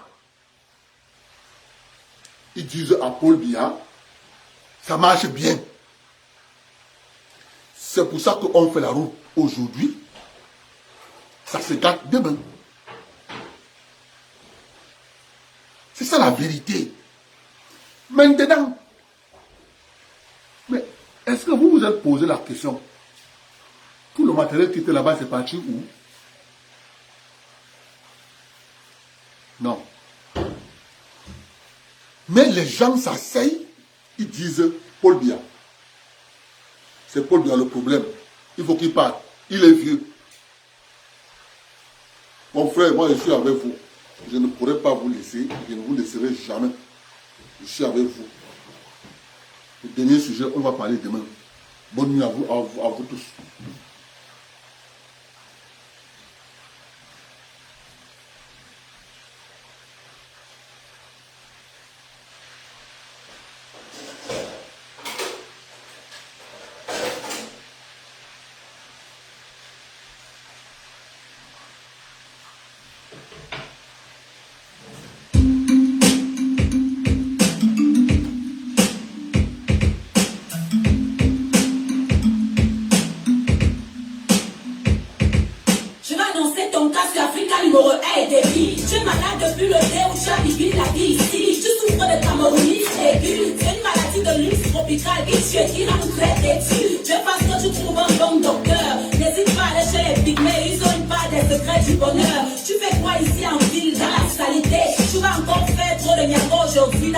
Ils disent à Paul Biya, ça marche bien. C'est pour ça qu'on fait la route aujourd'hui. Ça se gâte demain. C'est ça la vérité. Maintenant, mais est-ce que vous vous êtes posé la question? Tout le matériel qui était là-bas, c'est parti où? Non. Mais les gens s'asseyent, ils disent Paul Biya. C'est Paul Biya le problème. Il faut qu'il parte. Il est vieux. Mon frère, moi je suis avec vous. Je ne pourrai pas vous laisser. Je ne vous laisserai jamais. Je suis avec vous. Le dernier sujet, on va parler demain. Bonne nuit à vous tous. Tu es malade depuis le dé où tu as vécu la vie ici. Tu souffres de camerounisme aigu. C'est une maladie de luxe tropicale qui tue, qui rend très têtu. Je pense que tu trouves un bon docteur. N'hésite pas à aller chez les pygmées, ils ont une part des secrets du bonheur. Tu fais quoi ici en ville, dans la salité? Tu vas encore faire trop de merde aujourd'hui.